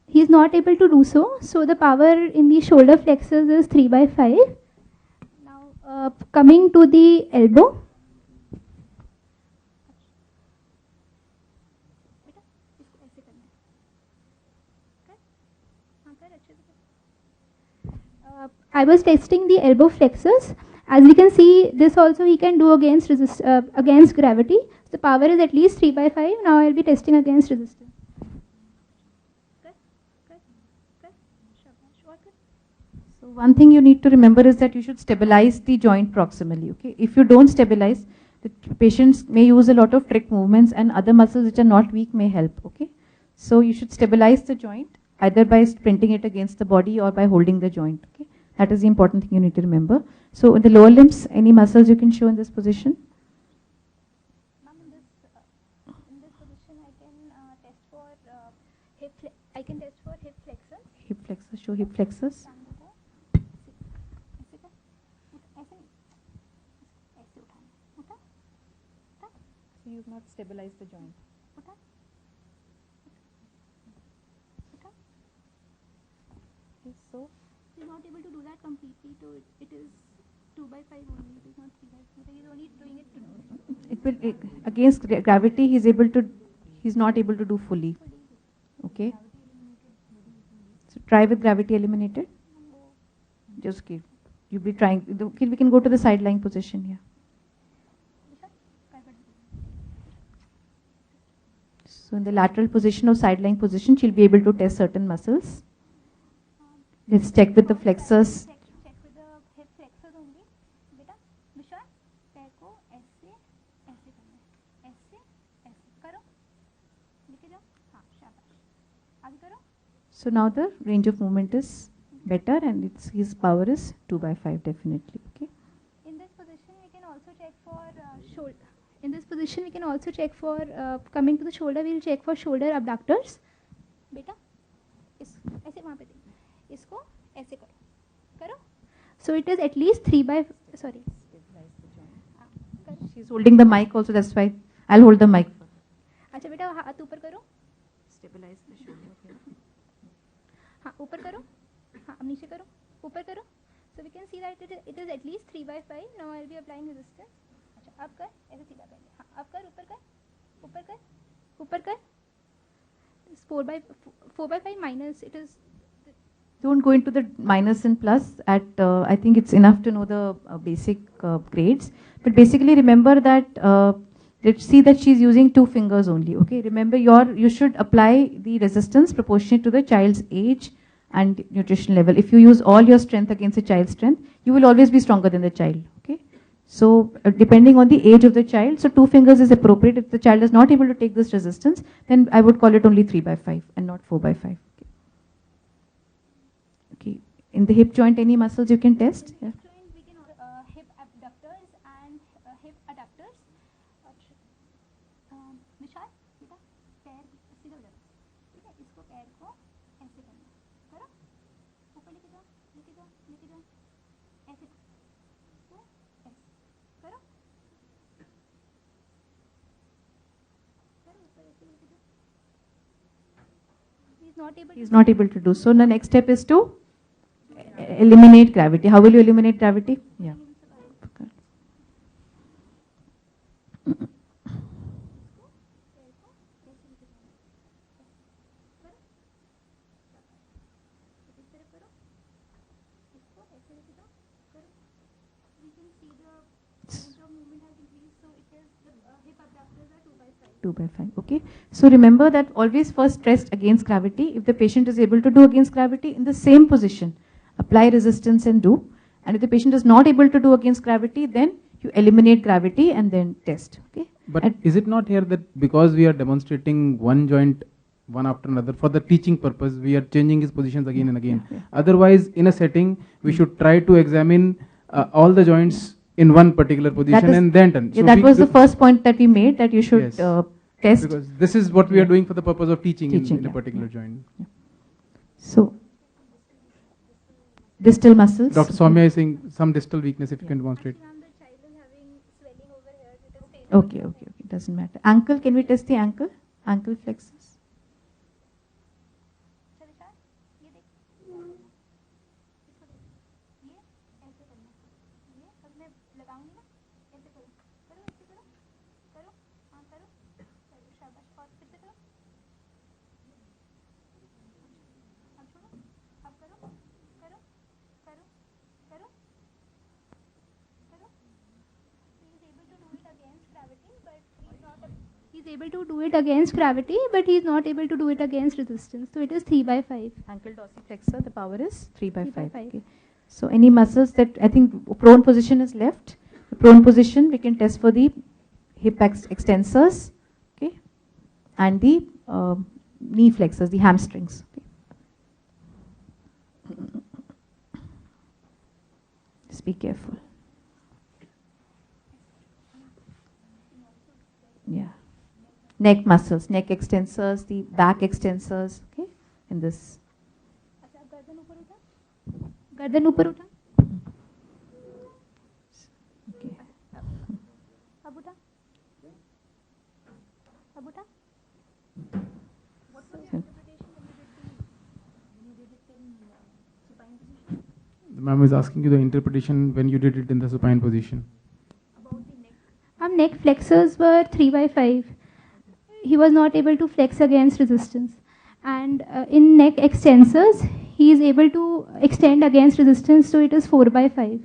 He is not able to do so, so the power in the shoulder flexors is 3/5. Coming to the elbow, I was testing the elbow flexors. As we can see, this also he can do against against gravity. The power is at least 3/5. Now I will be testing against resistance. So one thing you need to remember is that you should stabilize the joint proximally. Okay. If you don't stabilize, the patients may use a lot of trick movements, and other muscles which are not weak may help. Okay. So you should stabilize the joint either by sprinting it against the body or by holding the joint. Okay. That is the important thing you need to remember. So in the lower limbs, any muscles you can show in this position? Ma'am, in this position, I can test for I can test for hip flexors. Hip flexors. Show hip flexors. So you've not stabilized the joint. Okay, so completely to it. It is 2 by 5 only. It is not 3 by 5. He is only doing it to know. Against gravity, he's not able to do fully. Okay. So try with gravity eliminated. Just keep. You'll be trying. Okay, we can go to the side lying position here. So in the lateral position or side lying position, she'll be able to test certain muscles. Let's check with the flexors. Check with the hip flexors only. बेटा विशाल पैर को ऐसे ऐसे करना है. ऐसे ऐसे करो. लिखे जाओ. हाँ शाबाश. आगे करो. So now the range of movement is better, and his power is 2 by 5 definitely. Okay. In this position, we can also check for shoulder. In this position, we can also check for coming to the shoulder. We will check for shoulder abductors. बेटा इस ऐसे वहाँ पे देखो. इसको ऐसे करो. करो. So it is at least 3 by sorry. She's holding the mic also. That's why I'll hold the mic. अच्छा बेटा हाथ ऊपर करो. Stabilize the shoulder. हाँ ऊपर करो. हाँ अब नीचे करो. ऊपर करो. So we can see that it is at least 3 by 5. Now I'll be applying resistance. अच्छा अब कर ऐसे सीधा कर ले. हाँ अब कर ऊपर कर. ऊपर कर. ऊपर कर. 4 by 5 minus. It is. Don't go into the minus and plus. I think it's enough to know the basic grades. But basically, remember that let's see that she's using 2 fingers only. Okay. Remember, you should apply the resistance proportionate to the child's age and nutrition level. If you use all your strength against a child's strength, you will always be stronger than the child. Okay. So depending on the age of the child, so 2 fingers is appropriate. If the child is not able to take this resistance, then I would call it only 3 by 5 and not 4 by 5. Okay. In the hip joint, any muscles you can test? Yeah. We can hip abductors and hip adductors. विशाल बेटा पैर सीधा हो जाता है. ठीक है. इसको पैर को ऐसे करना है. करो. ऊपर लेके जाओ. लेके जाओ. लेके जाओ. ऐसे. तो ऐसे. करो. करो ऊपर ऐसे लेके जाओ. He's not able to do so. The next step is to eliminate gravity. How will you eliminate gravity? Yeah. Two by 5. Okay. So remember that always first test against gravity. If the patient is able to do against gravity in the same position, apply resistance and do. And if the patient is not able to do against gravity, then you eliminate gravity and then test. Okay. But is it not here that because we are demonstrating one joint one after another for the teaching purpose, we are changing his positions again and again? Yeah. Otherwise, in a setting, we should try to examine all the joints in one particular position and then turn. Yeah, so that was the first point that we made, that you should test. Because this is what we are doing for the purpose of teaching in a particular joint. Yeah. So, distal muscles. Dr. Soumya is saying some distal weakness, if you can demonstrate. Okay, doesn't matter. Ankle, can we test the ankle? Ankle flexors. He's able to do it against gravity, but he's not able to do it against resistance. So it is 3 by 5. Ankle dorsiflexor, the power is 3 by 5. Okay. So any muscles that I think prone position is left. The prone position we can test for the hip extensors, okay, and the knee flexors, the hamstrings. Okay. Just be careful. Yeah. Neck muscles, neck extensors, the back extensors, okay, in this. गर्दन ऊपर उठा. Okay. अब उठा. अब उठा. ma'am is asking you the interpretation when you did it in the supine position. Neck flexors were 3 by 5. He was not able to flex against resistance. And in neck extensors, he is able to extend against resistance, so it is 4 by 5.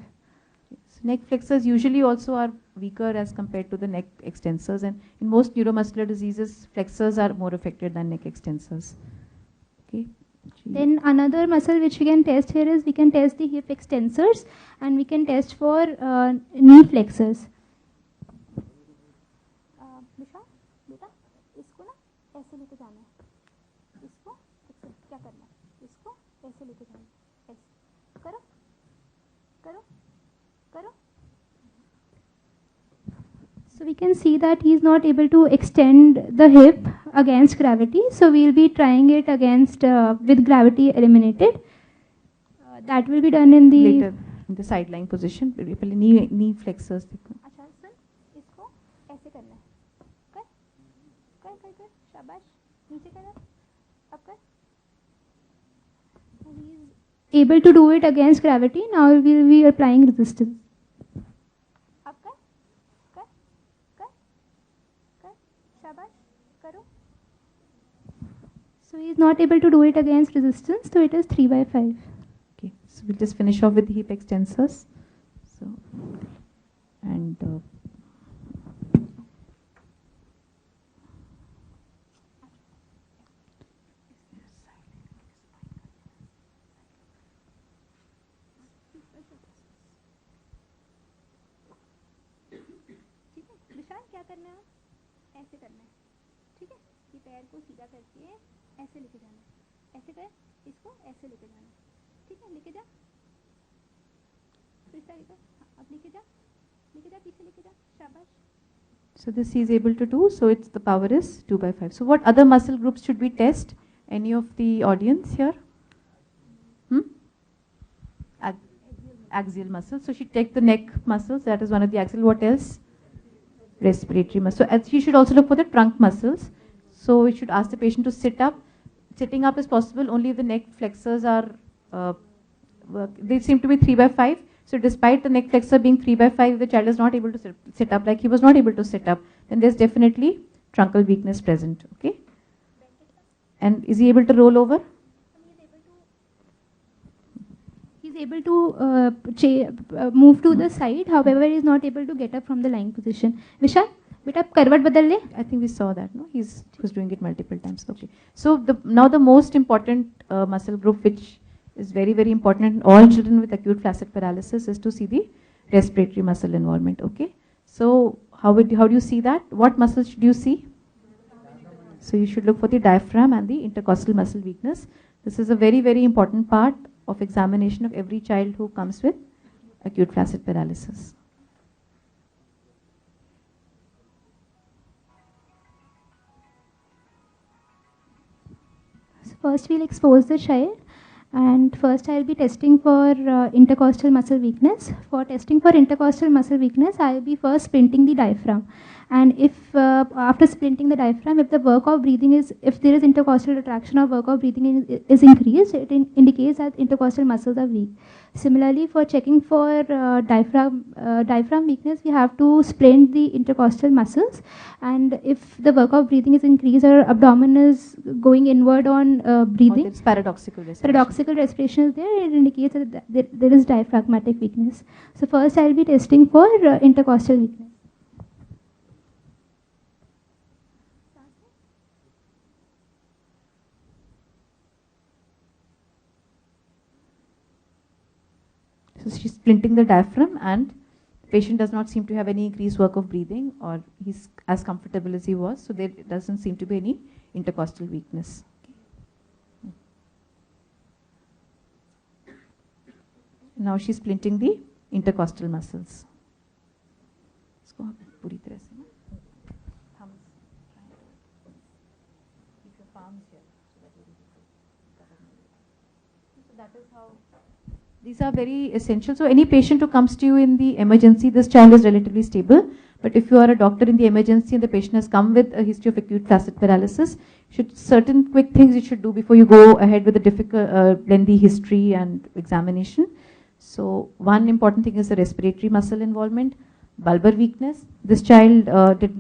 So neck flexors usually also are weaker as compared to the neck extensors, and in most neuromuscular diseases, flexors are more affected than neck extensors. Okay. Then another muscle which we can test here is we can test the hip extensors and we can test for knee flexors. बेटा इसको ना ऐसे लेके जाना है, इसको क्या करना है, इसको ऐसे लेके जाना है, ऐसे करो करो करो. So we can see that he is not able to extend the hip against gravity. So we will be trying it against with gravity eliminated. That will be done in the later in the sideline position. Knee flexors. अच्छा सुन, इसको ऐसे करना है, कर कर कर कर, शाबाश, नीचे कर, अब कर. He is able to do it against gravity. Now we will be applying resistance. अब कर कर कर कर, शाबाश, करो. So he is not able to do it against resistance. So it is 3 by 5. Okay, so we'll just finish off with the hip extensors. So, and विशाल क्या करना है, ऐसे करना है, ठीक है. ये पैर को सीधा करके ऐसे लेके जाना है, ऐसे कर, इसको ऐसे लेके जाना है, ठीक है. लेके जा, फिर से कर, अब लेके जा, पीछे लेके जा, शाबाश. so this he is able to do. So it's the power is 2 by 5. So what other muscle groups should we test? Any of the audience here? Axial muscles. So she take the neck muscles. That is one of the axial. What else? Respiratory muscle. So she should also look for the trunk muscles. So we should ask the patient to sit up. Sitting up is possible only if the neck flexors are, they seem to be 3 by 5. So despite the neck flexor being 3 by 5, the child is not able to sit up, like he was not able to sit up, then there's definitely truncal weakness present. Okay. And is he able to roll over? He is able to move to the side. However, he is not able to get up from the lying position. Vishal, beta करवट बदल ले. I think we saw that. No, he was doing it multiple times. Okay. So now the most important muscle group, which is very, very important in all children with acute flaccid paralysis, is to see the respiratory muscle involvement. Okay. So how do you see that? What muscles should you see? So you should look for the diaphragm and the intercostal muscle weakness. This is a very, very important part of examination of every child who comes with acute flaccid paralysis. So first we'll expose the child, and first I'll be testing for intercostal muscle weakness. For testing for intercostal muscle weakness, I'll be first splinting the diaphragm. And if after splinting the diaphragm, if the work of breathing is, if there is intercostal retraction or work of breathing is increased, it indicates that intercostal muscles are weak. Similarly, for checking for diaphragm weakness, we have to splint the intercostal muscles. And if the work of breathing is increased or abdomen is going inward on breathing, it's paradoxical respiration. Paradoxical respiration is there, it indicates that there is diaphragmatic weakness. So first I'll be testing for intercostal weakness. So she's splinting the diaphragm, and the patient does not seem to have any increased work of breathing, or he's as comfortable as he was. So there doesn't seem to be any intercostal weakness. Now she's splinting the intercostal muscles. पूरी तरह से ना, thumbs, keep your palms here so that you so that is how. These are very essential. So any patient who comes to you in the emergency, this child is relatively stable. But if you are a doctor in the emergency and the patient has come with a history of acute flaccid paralysis, certain quick things you should do before you go ahead with a difficult, lengthy history and examination. So one important thing is the respiratory muscle involvement, bulbar weakness. This child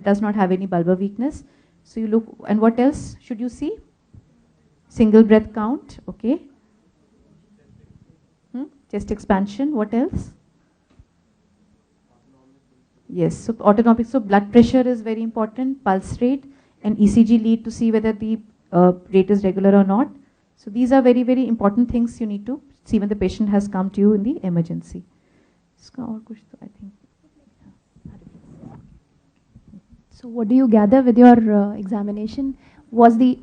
does not have any bulbar weakness. So you look, and what else should you see? Single breath count, okay. Chest expansion, what else? Yes, so autonomic, so blood pressure is very important, pulse rate, and ECG lead to see whether the rate is regular or not. So these are very, very important things you need to see when the patient has come to you in the emergency. I think. So what do you gather with your examination? Was the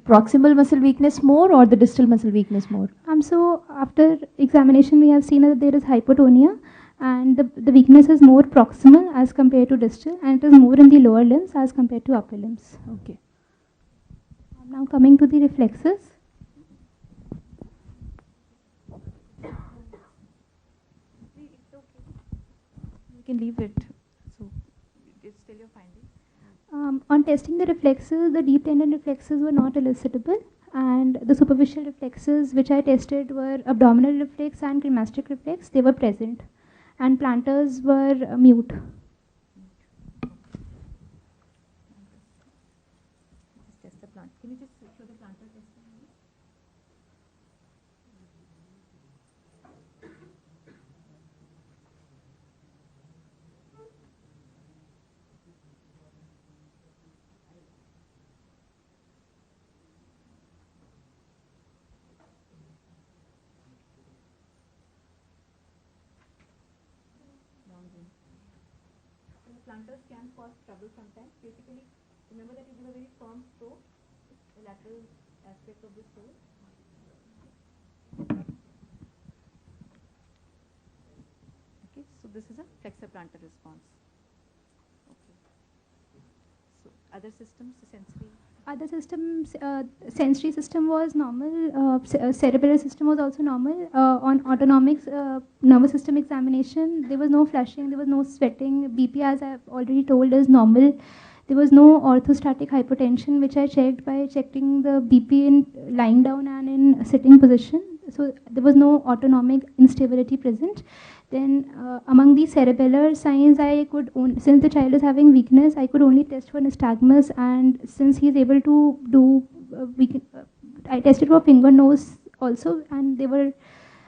proximal muscle weakness more or the distal muscle weakness more? So after examination, we have seen that there is hypotonia, and the weakness is more proximal as compared to distal, and it is more in the lower limbs as compared to upper limbs. Okay. Now coming to the reflexes. You can leave it. So it's still your finding. On testing the reflexes, the deep tendon reflexes were not elicitable, and the superficial reflexes which I tested were abdominal reflex and cremasteric reflex. They were present, and planters were mute. Test the plant. Can you just show the plantar testing? Planters can cause trouble sometimes. Basically, remember that you give a very firm stroke, the lateral aspect of the sole. Okay, so this is a flexor plantar response. Okay. So other systems, sensory. Other systems, sensory system was normal, cerebral system was also normal. On autonomics, nervous system examination, there was no flushing, there was no sweating. BP, as I've already told, is normal. There was no orthostatic hypotension, which I checked by checking the BP in lying down and in sitting position. So there was no autonomic instability present. Then among the cerebellar signs, I could, since the child is having weakness, I could only test for nystagmus, and since he is able to do, I tested for finger nose also, and there were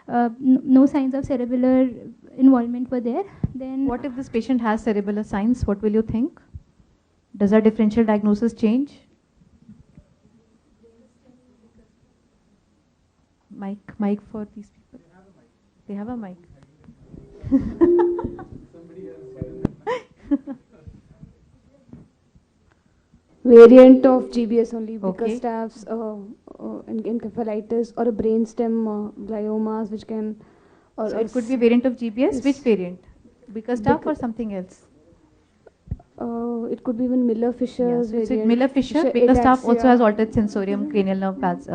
no signs of cerebellar involvement were there. Then what if this patient has cerebellar signs? What will you think? Does our differential diagnosis change? Mic for these people. They have a mic. Variant of GBS only, because Okay. staffs encephalitis or a brainstem gliomas, which can. Or So it could be a variant of GBS. Yes. Which variant? Because staff or something else? It could be even Miller-Fisher's So variant. Miller-Fisher, because staff also ataxia. has altered sensorium, cranial nerve palsy,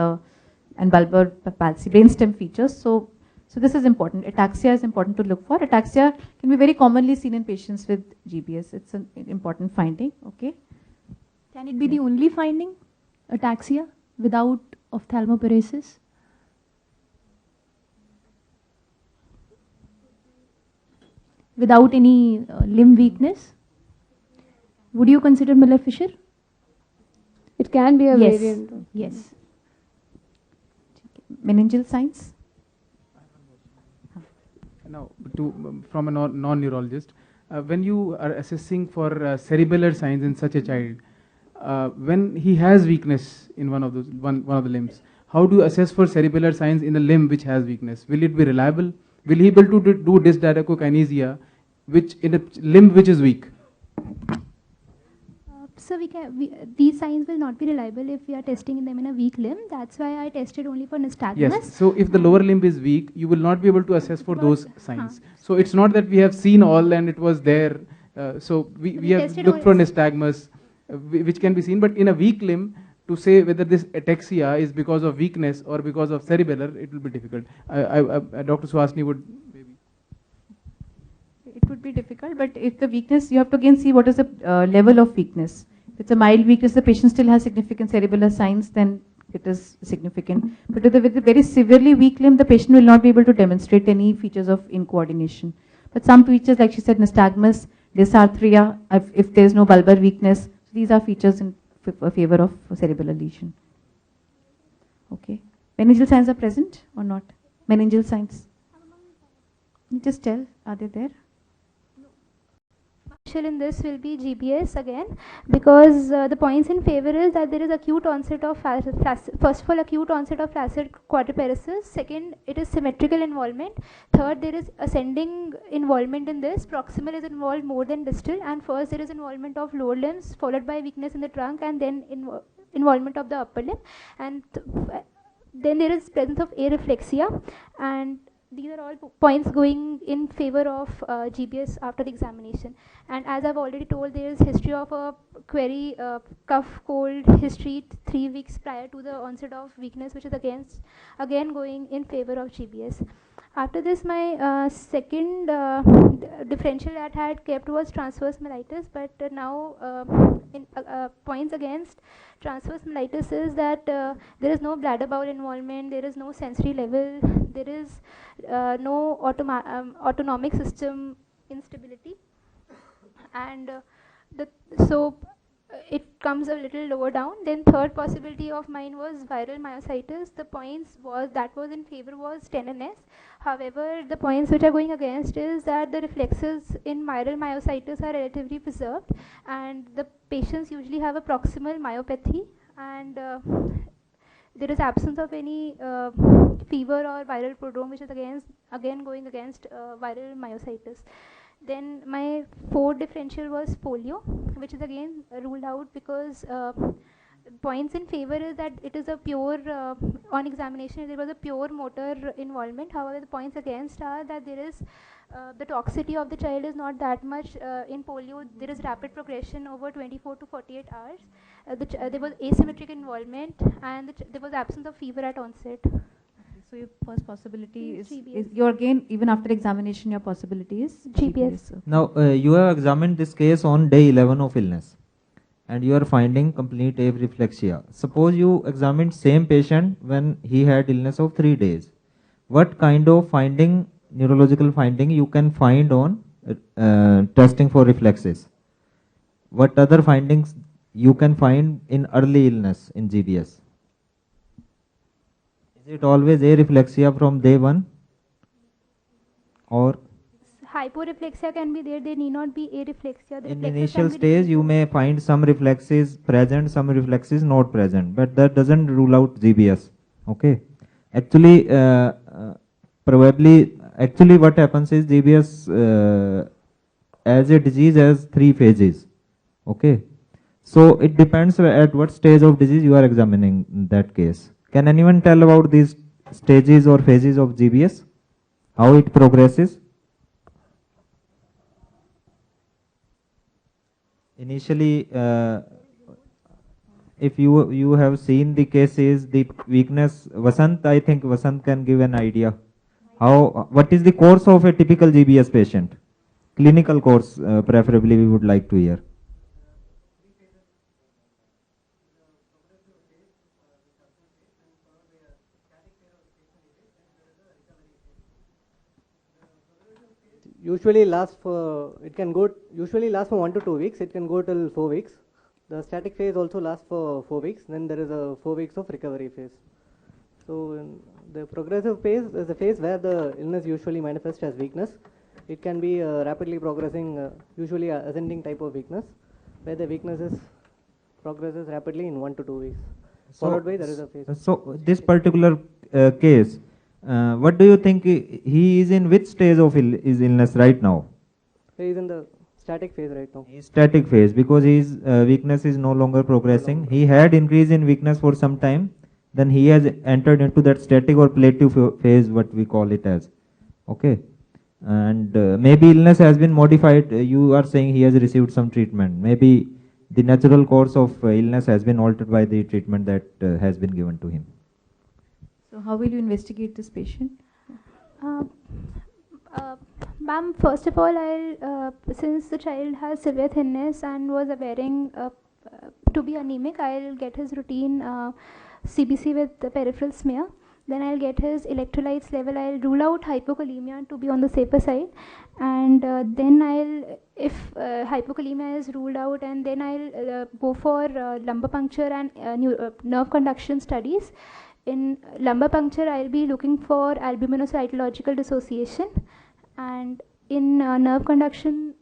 and bulbar palsy, brainstem features. So this is important. Ataxia is important to look for. Ataxia can be very commonly seen in patients with GBS. It's an important finding. Okay. Can it be the only finding, ataxia, without ophthalmoparesis? Without any limb weakness? Would you consider Miller-Fisher? It can be a Yes. variant. Yes. Meningeal signs? Now, from a non-neurologist, when you are assessing for cerebellar signs in such a child, when he has weakness in one of the limbs, how do you assess for cerebellar signs in a limb which has weakness? Will it be reliable? Will he be able to do dysdiadochokinesia, which in a limb which is weak? So these signs will not be reliable if we are testing them in a weak limb. That's why I tested only for nystagmus. Yes. So if the lower limb is weak, you will not be able to assess for those signs. So it's not that we have seen all and it was there. So we have tested looked for all- nystagmus, which can be seen. But in a weak limb, to say whether this ataxia is because of weakness or because of cerebellar, it will be difficult. Dr. Suhasini would maybe. It would be difficult, but if the weakness, you have to again see what is the level of weakness. If it's a mild weakness, the patient still has significant cerebellar signs, then it is significant. But with a very severely weak limb, the patient will not be able to demonstrate any features of incoordination. But some features, like she said, nystagmus, dysarthria, if there is no bulbar weakness, these are features in favor of cerebellar lesion. Okay. Meningeal signs are present or not? Meningeal signs. Can you just tell, are they there? In this will be GBS again, because the points in favor is that there is acute onset of first of all acute onset of flaccid quadriparesis. Second, it is symmetrical involvement. Third, there is ascending involvement in this. Proximal is involved more than distal, and first there is involvement of lower limbs followed by weakness in the trunk, and then involvement of the upper limb, and then there is presence of areflexia, and these are all points going in favor of GBS after the examination. And as I've already told, there is history of a query cough cold history 3 weeks prior to the onset of weakness, which is again going in favor of GBS. After this, my second differential that I had kept was transverse mellitus, but now points against transverse mellitus is that there is no bladder bowel involvement, there is no sensory level, there is no autonomic system instability, and it comes a little lower down. Then third possibility of mine was viral myositis. The points that was in favor was tenderness. However, the points which are going against is that the reflexes in viral myositis are relatively preserved, and the patients usually have a proximal myopathy, and there is absence of any fever or viral prodrome, which is again going against viral myositis. Then my fourth differential was polio, which is again ruled out because points in favor is that it is a pure, on examination there was a pure motor involvement. However, the points against are that there is the toxicity of the child is not that much. In polio, there is rapid progression over 24 to 48 hours. There was asymmetric involvement, and there was absence of fever at onset. So your first possibility is your again, even after examination, your possibility is GBS. Now you have examined this case on day 11 of illness, and you are finding complete areflexia. Suppose you examined same patient when he had illness of 3 days. What kind of finding, neurological finding, you can find on testing for reflexes? What other findings you can find in early illness in GBS? Is it always areflexia from day 1, or hyporeflexia can be there? They need not be areflexia. In initial stage you may find some reflexes present, some reflexes not present, but that doesn't rule out GBS. Okay, actually actually what happens is GBS as a disease has 3 phases. Okay, so it depends at what stage of disease you are examining in that case. Can anyone tell about these stages or phases of GBS? How it progresses? Initially, if you have seen the cases, the weakness, Vasant, I think Vasant can give an idea. What is the course of a typical GBS patient? Clinical course, preferably we would like to hear. Usually lasts for 1 to 2 weeks. It can go till 4 weeks. The static phase also lasts for 4 weeks. Then there is a 4 weeks of recovery phase. So the progressive phase is a phase where the illness usually manifests as weakness. It can be rapidly progressing, usually ascending type of weakness, where the weakness progresses rapidly in 1 to 2 weeks. Followed by there is a phase. So this particular case, what do you think he is in? Which stage of his illness right now? He is in the static phase right now. He is static phase because his weakness is no longer progressing. He had increase in weakness for some time. Then he has entered into that static or plateau phase, what we call it as. Okay, and maybe illness has been modified. You are saying he has received some treatment. Maybe the natural course of illness has been altered by the treatment that has been given to him. So how will you investigate this patient? Ma'am, first of all, since the child has severe thinness and was appearing to be anemic, I'll get his routine CBC with the peripheral smear. Then I'll get his electrolytes level. I'll rule out hypokalemia to be on the safer side, and then if hypokalemia is ruled out, and then I'll go for lumbar puncture and nerve conduction studies. In lumbar puncture, I'll be looking for albuminocytological dissociation, and in nerve conduction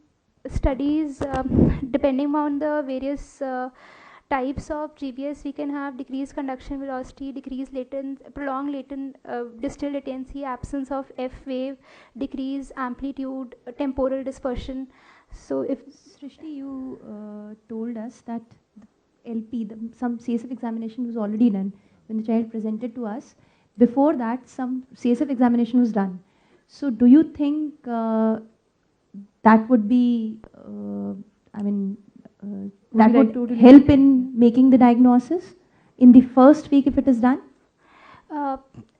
studies, depending on the various types of GBS, we can have decreased conduction velocity, decreased prolonged latent distal latency, absence of F wave, decreased amplitude, temporal dispersion. So if Srishti, you told us that the LP, some CSF examination was already done when the child presented to us. Before that, some CSF examination was done. So do you think that would be, that would help in making the diagnosis in the first week if it is done?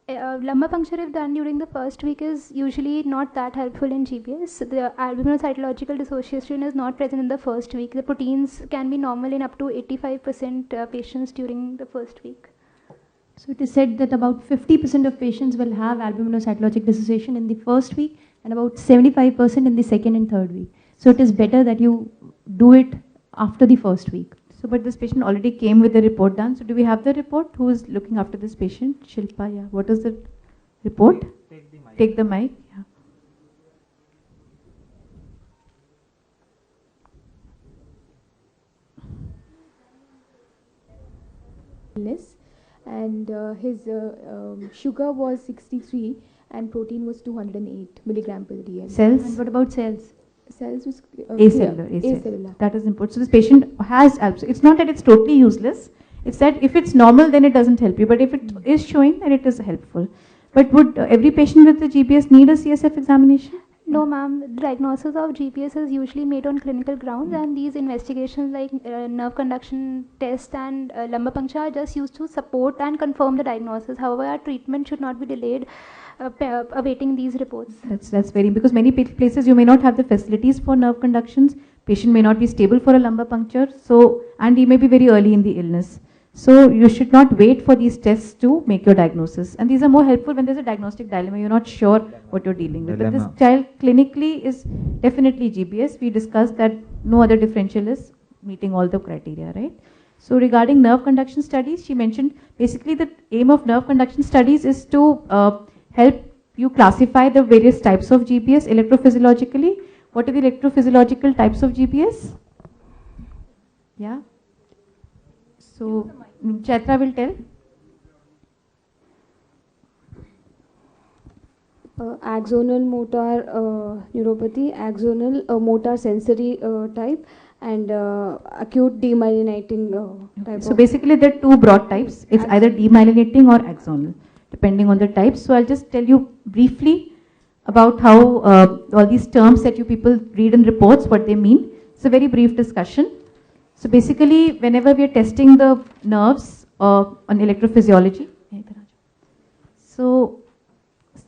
Lumbar puncture, if done during the first week, is usually not that helpful in GBS. The albuminocytological dissociation is not present in the first week. The proteins can be normal in up to 85% patients during the first week. So it is said that about 50% of patients will have albuminocytologic dissociation in the first week and about 75% in the second and third week. So it is better that you do it after the first week. So, but this patient already came with the report done. So, do we have the report? Who is looking after this patient? Shilpa, yeah. What is the report? Take the mic. Take the mic, yeah. And his sugar was 63 and protein was 208 milligram per dl. Cells? And what about cells? Cells was acellular. That is important. So this patient has ALPS. It's not that it's totally useless. It's that if it's normal, then it doesn't help you. But if it is showing, then it is helpful. But would every patient with the GBS need a CSF examination? No, ma'am. The diagnosis of GBS is usually made on clinical grounds, and these investigations like nerve conduction test and lumbar puncture are just used to support and confirm the diagnosis. However, our treatment should not be delayed awaiting these reports. That's very, because many places you may not have the facilities for nerve conductions. Patient may not be stable for a lumbar puncture, so, and he may be very early in the illness. So you should not wait for these tests to make your diagnosis. And these are more helpful when there's a diagnostic dilemma. You're not sure what you're dealing with. But this child clinically is definitely GBS. We discussed that no other differential is meeting all the criteria, right? So regarding nerve conduction studies, she mentioned basically the aim of nerve conduction studies is to help you classify the various types of GBS electrophysiologically. What are the electrophysiological types of GBS? Yeah. So Chaitra will tell. Axonal motor neuropathy, axonal motor sensory type, and acute demyelinating type. So basically there are two broad types. It's either demyelinating or axonal, depending on the type. So I'll just tell you briefly about how all these terms that you people read in reports, what they mean. It's a very brief discussion. So basically, whenever we are testing the nerves on electrophysiology, so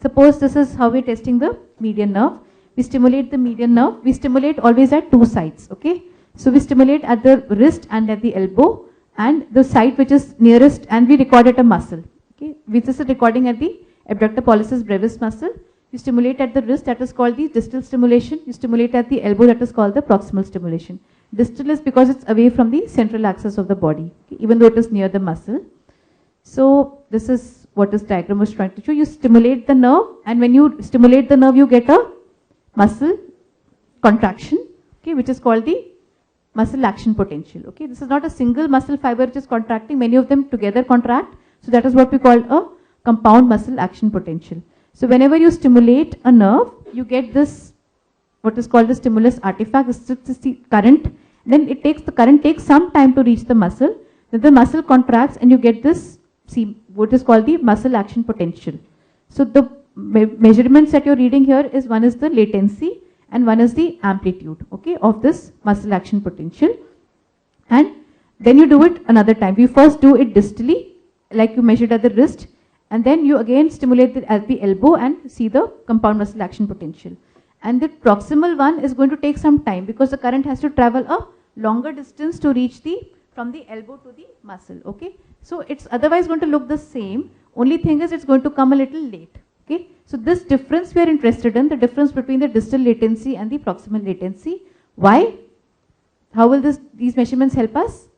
suppose this is how we're testing the median nerve. We stimulate the median nerve. We stimulate always at two sides, okay? So we stimulate at the wrist and at the elbow, and the site which is nearest, and we record at a muscle, okay? This is recording at the abductor pollicis brevis muscle. You stimulate at the wrist, that is called the distal stimulation. You stimulate at the elbow, that is called the proximal stimulation. Distal is because it's away from the central axis of the body, okay, even though it is near the muscle. So this is what this diagram was trying to show. You stimulate the nerve, and when you stimulate the nerve, you get a muscle contraction, okay, which is called the muscle action potential. Okay, this is not a single muscle fiber which is contracting; many of them together contract. So that is what we call a compound muscle action potential. So whenever you stimulate a nerve, you get this, what is called the stimulus artifact. This is the current. Then the current takes some time to reach the muscle. Then the muscle contracts, and you get this, what is called the muscle action potential. So the measurements that you're reading here is, one is the latency and one is the amplitude, okay, of this muscle action potential. And then you do it another time. You first do it distally, like you measured at the wrist, and then you again stimulate it at the elbow and see the compound muscle action potential. And the proximal one is going to take some time because the current has to travel a longer distance to reach from the elbow to the muscle, okay. So it's otherwise going to look the same. Only thing is it's going to come a little late. Okay. So this difference we are interested in, the difference between the distal latency and the proximal latency. Why? How will these measurements help us?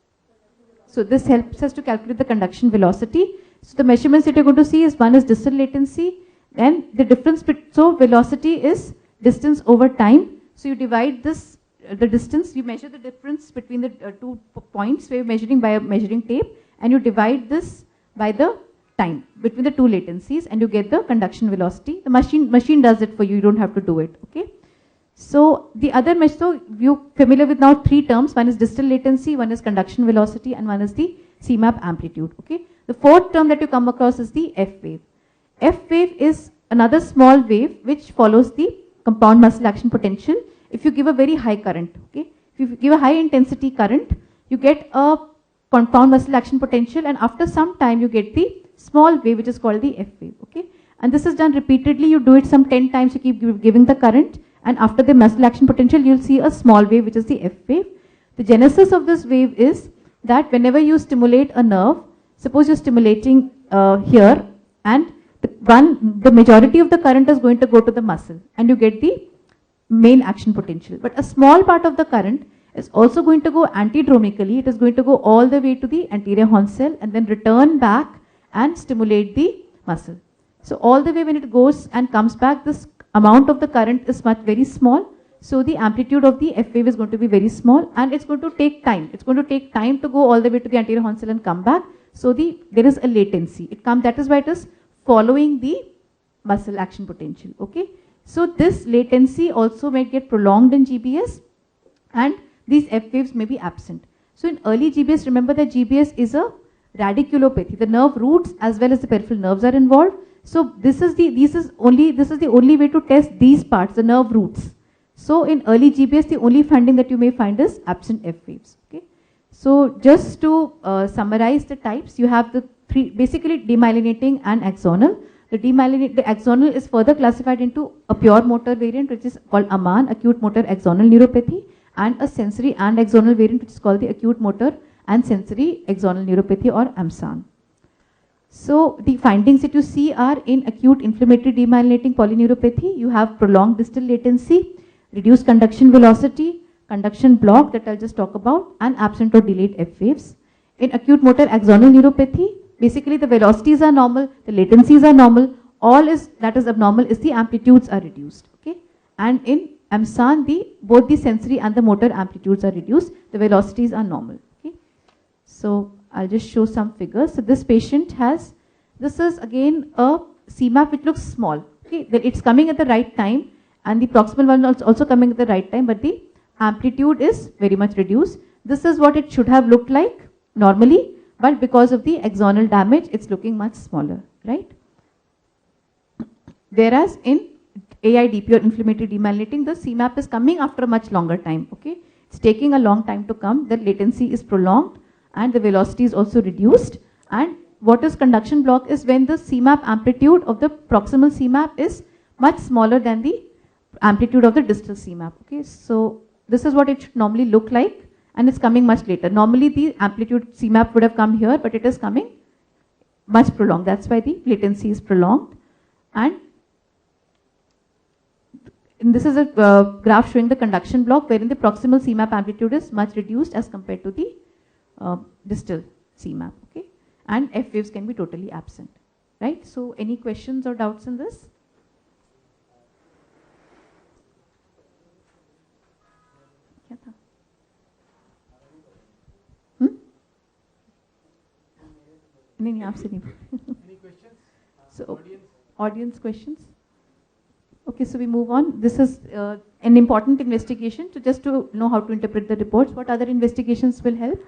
So this helps us to calculate the conduction velocity. So the measurements that you're going to see is one is distal latency, and the difference, so velocity is distance over time. So you divide this, the distance, you measure the difference between the 2 points where you're measuring by a measuring tape, and you divide this by the time between the 2 latencies, and you get the conduction velocity. The machine does it for you, you don't have to do it, okay? So the other measure, so you're familiar with now 3 terms, one is distal latency, one is conduction velocity, and one is the CMAP amplitude, okay? The 4th term that you come across is the F wave. F wave is another small wave which follows the compound muscle action potential. If you give a very high current, okay? If you give a high intensity current, you get a compound muscle action potential, and after some time you get the small wave which is called the F wave, okay? And this is done repeatedly, you do it some 10 times, you keep giving the current, and after the muscle action potential you'll see a small wave which is the F wave. The genesis of this wave is that whenever you stimulate a nerve, suppose you're stimulating here, and the majority of the current is going to go to the muscle, and you get the main action potential. But a small part of the current is also going to go antidromically. It is going to go all the way to the anterior horn cell and then return back and stimulate the muscle. So all the way when it goes and comes back, this amount of the current is very small. So the amplitude of the F wave is going to be very small, and it's going to take time. It's going to take time to go all the way to the anterior horn cell and come back. So there is a latency. That is why it is following the muscle action potential, okay? So this latency also may get prolonged in GBS, and these F waves may be absent. So in early GBS, remember that GBS is a radiculopathy. The nerve roots as well as the peripheral nerves are involved. So this is the only way to test these parts, the nerve roots. So in early GBS, the only finding that you may find is absent F waves, okay? So just to summarize the types, you have the 3, basically demyelinating and axonal. The axonal is further classified into a pure motor variant which is called AMAN, acute motor axonal neuropathy, and a sensory and axonal variant which is called the acute motor and sensory axonal neuropathy, or AMSAN. So the findings that you see are in acute inflammatory demyelinating polyneuropathy, you have prolonged distal latency, reduced conduction velocity, conduction block that I'll just talk about, and absent or delayed F waves. In acute motor axonal neuropathy, basically the velocities are normal, the latencies are normal, all that is abnormal is the amplitudes are reduced, okay? And in AMSAN, both the sensory and the motor amplitudes are reduced, the velocities are normal, okay? So I'll just show some figures. So this patient has, this is again a CMAP which looks small, okay? It's coming at the right time, and the proximal one is also coming at the right time, but the amplitude is very much reduced. This is what it should have looked like normally, but because of the axonal damage, it's looking much smaller, right? Whereas in AID, pure inflammatory demyelinating, the CMAP is coming after a much longer time, okay? It's taking a long time to come, the latency is prolonged, and the velocity is also reduced. And what is conduction block is when the CMAP amplitude of the proximal CMAP is much smaller than the amplitude of the distal CMAP, okay? So this is what it should normally look like, and it's coming much later. Normally the amplitude CMAP would have come here, but it is coming much prolonged. That's why the latency is prolonged. And this is a graph showing the conduction block wherein the proximal CMAP amplitude is much reduced as compared to the distal CMAP, okay? And F waves can be totally absent, right? So any questions or doubts in this? नहीं आपसे नहीं Any questions? So audience questions? Okay, so we move on. This is an important investigation. So just to know how to interpret the reports, what other investigations will help?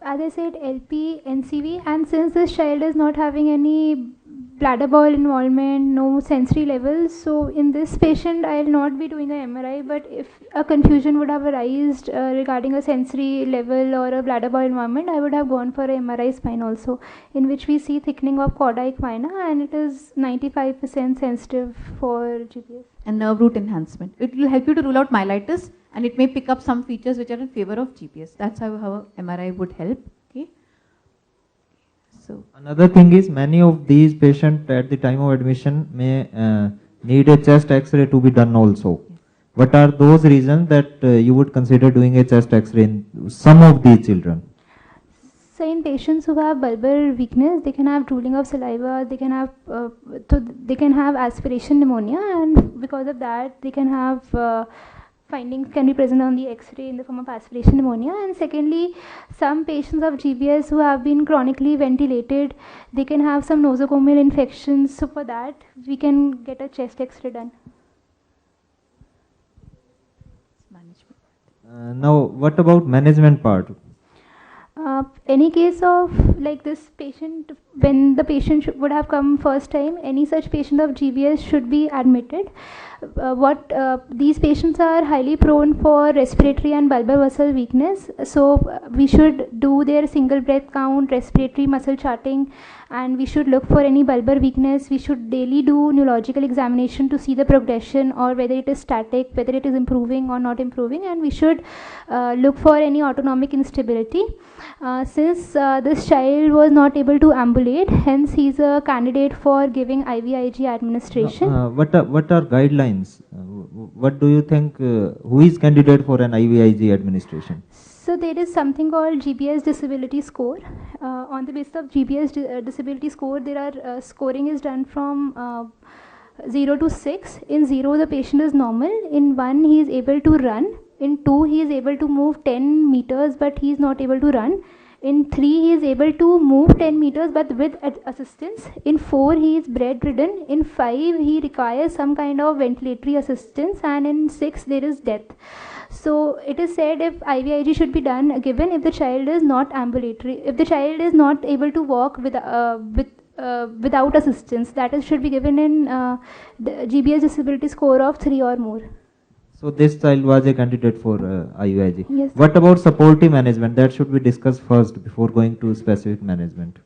As I said, LP, NCV, and since this child is not having any bladder bowel involvement, no sensory levels, so in this patient I will not be doing an MRI, but if a confusion would have arisen regarding a sensory level or a bladder bowel involvement, I would have gone for an MRI spine also, in which we see thickening of cauda equina, and it is 95% sensitive for GPS. And nerve root enhancement. It will help you to rule out myelitis, and it may pick up some features which are in favor of GPS. That's how MRI would help. Okay. So another thing is many of these patients at the time of admission may need a chest X-ray to be done also. What are those reasons that you would consider doing a chest X-ray in some of these children? So in patients who have bulbar weakness, they can have drooling of saliva, they can have they can have aspiration pneumonia, and because of that, they can have findings can be present on the X-ray in the form of aspiration pneumonia. And secondly, some patients of GBS who have been chronically ventilated, they can have some nosocomial infections. So for that, we can get a chest X-ray done. Now, what about management part? Any case of like this patient, when the patient would have come first time, any such patient of GBS should be admitted. These patients are highly prone for respiratory and bulbar muscle weakness, so we should do their single breath count, respiratory muscle charting, and we should look for any bulbar weakness. We should daily do neurological examination to see the progression, or whether it is static, whether it is improving or not improving, and we should look for any autonomic instability. Since this child was not able to ambulate, hence he is a candidate for giving IVIG administration. What are guidelines? What do you think? Who is candidate for an IVIG administration? So there is something called GBS disability score. On the basis of GBS disability score, there are scoring is done from 0 to 6. In 0, the patient is normal. In 1, he is able to run. In 2, he is able to move 10 meters, but he is not able to run. In 3, he is able to move 10 meters, but with assistance. In 4, he is bedridden. In 5, he requires some kind of ventilatory assistance. And in 6, there is death. So it is said if IVIG should be done, given if the child is not ambulatory, if the child is not able to walk without assistance, that is should be given in the GBS disability score of 3 or more. So this child was a candidate for IVIG. Yes. What about supportive management? That should be discussed first before going to specific management.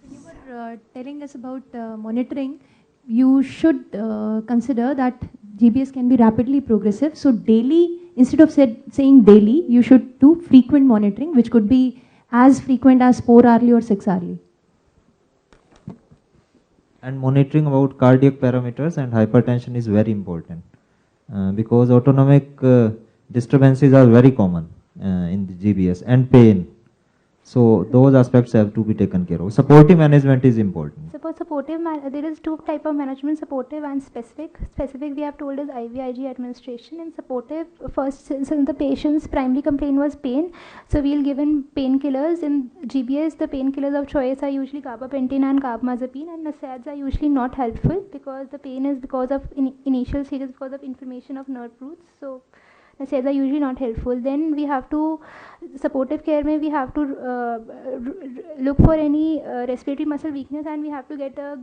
You were telling us about monitoring. You should consider that GBS can be rapidly progressive. So daily, instead of saying daily, you should do frequent monitoring, which could be as frequent as 4 hourly or 6 hourly. And monitoring about cardiac parameters and hypertension is very important because autonomic disturbances are very common in the GBS, and pain. So those aspects have to be taken care of. Supportive management is important. So for supportive, there is two type of management: supportive and specific. Specific, we have told, is IVIG administration. And supportive, first, since the patient's primary complaint was pain, so we'll give in painkillers. In GBS, the painkillers of choice are usually gabapentin and carbamazepine, and NSAIDs are usually not helpful because the pain is because of initial stages because of inflammation of nerve roots. So NSAIDs are usually not helpful. Then we have to, supportive care mein we have to look for any respiratory muscle weakness, and we have to get a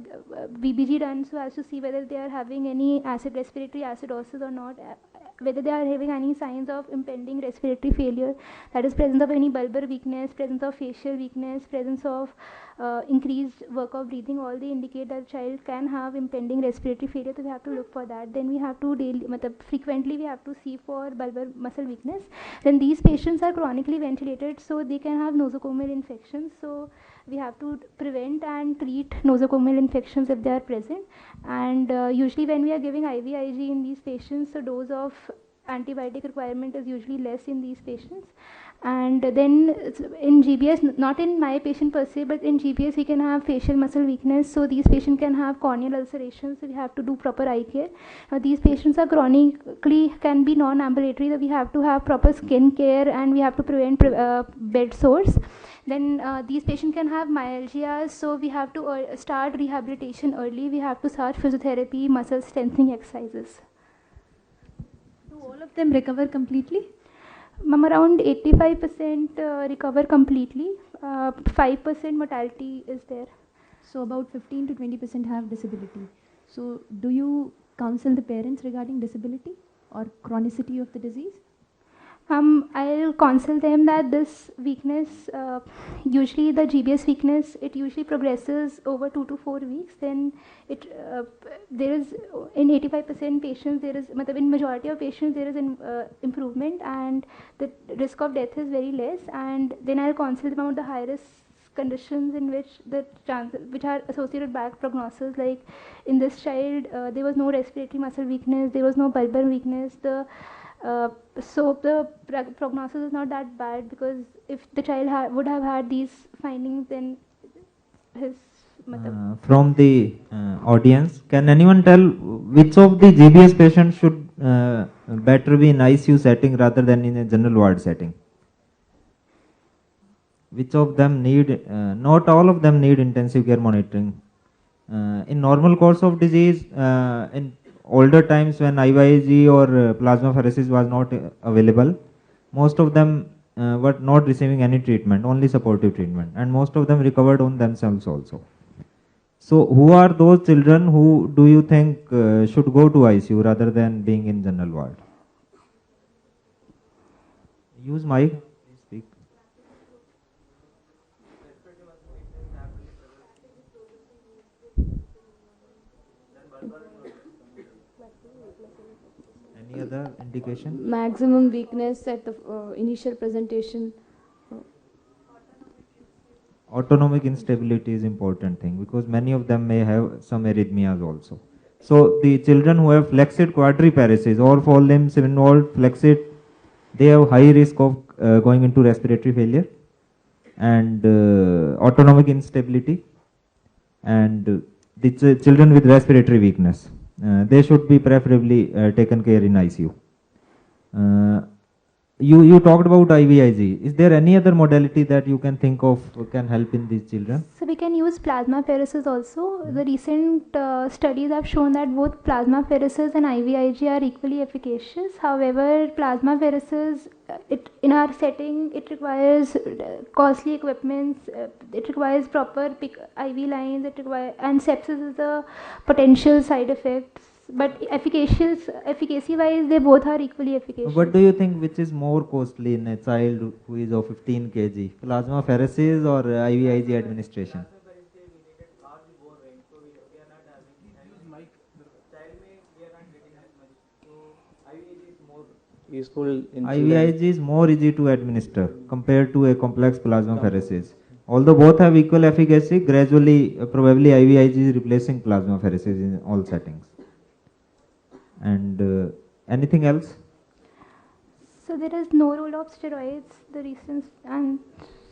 VBG done so as to see whether they are having any respiratory acidosis or not, whether they are having any signs of impending respiratory failure, that is presence of any bulbar weakness, presence of facial weakness, presence of increased work of breathing. All they indicate that child can have impending respiratory failure, so we have to look for that. Then we have to frequently we have to see for bulbar muscle weakness. Then these patients are chronically ventilated, so they can have nosocomial infections, so we have to prevent and treat nosocomial infections if they are present. And usually when we are giving IVIG in these patients, the dose of antibiotic requirement is usually less in these patients. And then in GBS, not in my patient per se, but in GBS we can have facial muscle weakness, so these patients can have corneal ulceration, so we have to do proper eye care. These patients are chronically can be non-ambulatory, so we have to have proper skin care, and we have to prevent bed sores. Then these patients can have myalgia, so we have to start rehabilitation early. We have to start physiotherapy, muscle strengthening exercises. Do all of them recover completely? Around 85% recover completely. 5% mortality is there. So about 15 to 20% have disability. So do you counsel the parents regarding disability or chronicity of the disease? I'll counsel them that this weakness, usually the GBS weakness, it usually progresses over 2 to 4 weeks. Then there is, in 85% patients, there is, in majority of patients, there is an improvement, and the risk of death is very less. And then I'll counsel them about the high risk conditions in which which are associated with bad prognosis. Like in this child, there was no respiratory muscle weakness, there was no bulbar weakness. So the prognosis is not that bad, because if the child would have had these findings, then his from the audience, can anyone tell which of the GBS patients should better be in ICU setting rather than in a general ward setting? Which of them need, not all of them need intensive care monitoring. In normal course of disease, in older times when IVIG or plasmapheresis was not available, most of them were not receiving any treatment, only supportive treatment, and most of them recovered on themselves also. So who are those children who do you think should go to ICU rather than being in general ward? Use mic. Speak. Any other indication? Maximum weakness at the initial presentation. Autonomic instability is important thing, because many of them may have some arrhythmias also. So the children who have flexed quadriparesis or four limbs involved flexed, they have high risk of going into respiratory failure and autonomic instability, and the children with respiratory weakness, they should be preferably taken care in ICU. You talked about IVIG. Is there any other modality that you can think of can help in these children? So we can use plasmapheresis also. The recent studies have shown that both plasmapheresis and IVIG are equally efficacious. However, plasmapheresis, in our setting, it requires costly equipment. It requires proper IV lines. And sepsis is a potential side effect. But efficacy-wise, they both are equally efficacious. What do you think, which is more costly in a child who is of 15 kg? Plasmapheresis or IVIG administration? IVIG is more easy to administer compared to a complex plasmapheresis. Although both have equal efficacy, gradually, probably IVIG is replacing plasmapheresis in all settings. And anything else? So there is no role of steroids. The recent and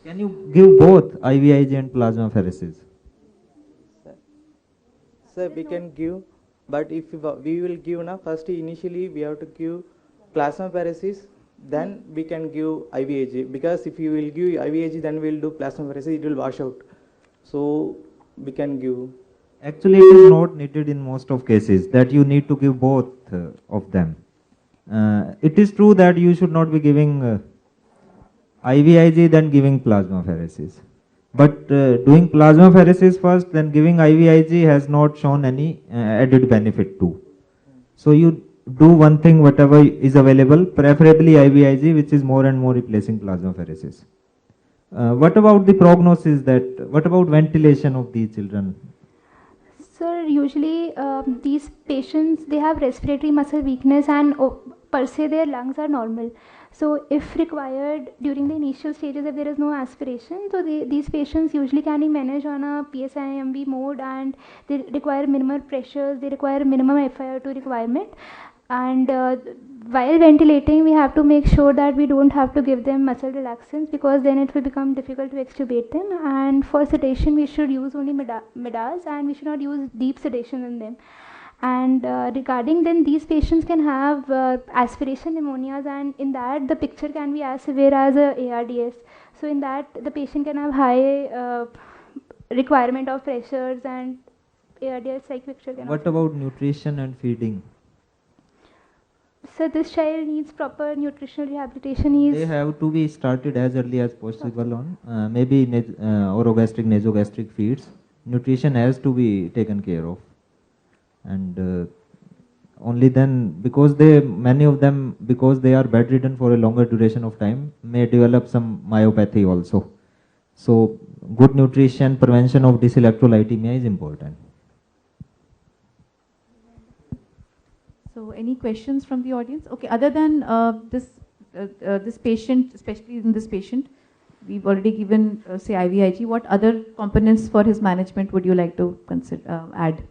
can you give both IVIG and plasmapheresis? Sir, we can give, but if we will give now, first initially we have to give plasmapheresis, then we can give IVIG, because if you will give IVIG, then we will do plasmapheresis, it will wash out. So we can give. Actually, it is not needed in most of cases that you need to give both of them. It is true that you should not be giving IVIG then giving plasmapheresis. But doing plasmapheresis first, then giving IVIG has not shown any added benefit too. So you do one thing, whatever is available, preferably IVIG, which is more and more replacing plasmapheresis. What about the prognosis? What about ventilation of these children? Sir, usually these patients, they have respiratory muscle weakness, and per se their lungs are normal. So if required during the initial stages, if there is no aspiration, so these patients usually can be managed on a PSIMB mode, and they require minimal pressures, they require minimum FiO2 requirement. And while ventilating, we have to make sure that we don't have to give them muscle relaxants, because then it will become difficult to extubate them. And for sedation, we should use only midas, and we should not use deep sedation in them. And regarding then, these patients can have aspiration pneumonias, and in that the picture can be as severe as a ARDS. So in that, the patient can have high requirement of pressures, and ARDS like picture can. What about nutrition and feeding? So this child needs proper nutritional rehabilitation. They have to be started as early as possible on maybe orogastric, nasogastric feeds. Nutrition has to be taken care of, and only then, because many of them, because they are bedridden for a longer duration of time, may develop some myopathy also. So good nutrition, prevention of dyselectrolytemia is important. So any questions from the audience? Okay, other than this patient, especially in this patient, we've already given, say, IVIG. What other components for his management would you like to consider, add?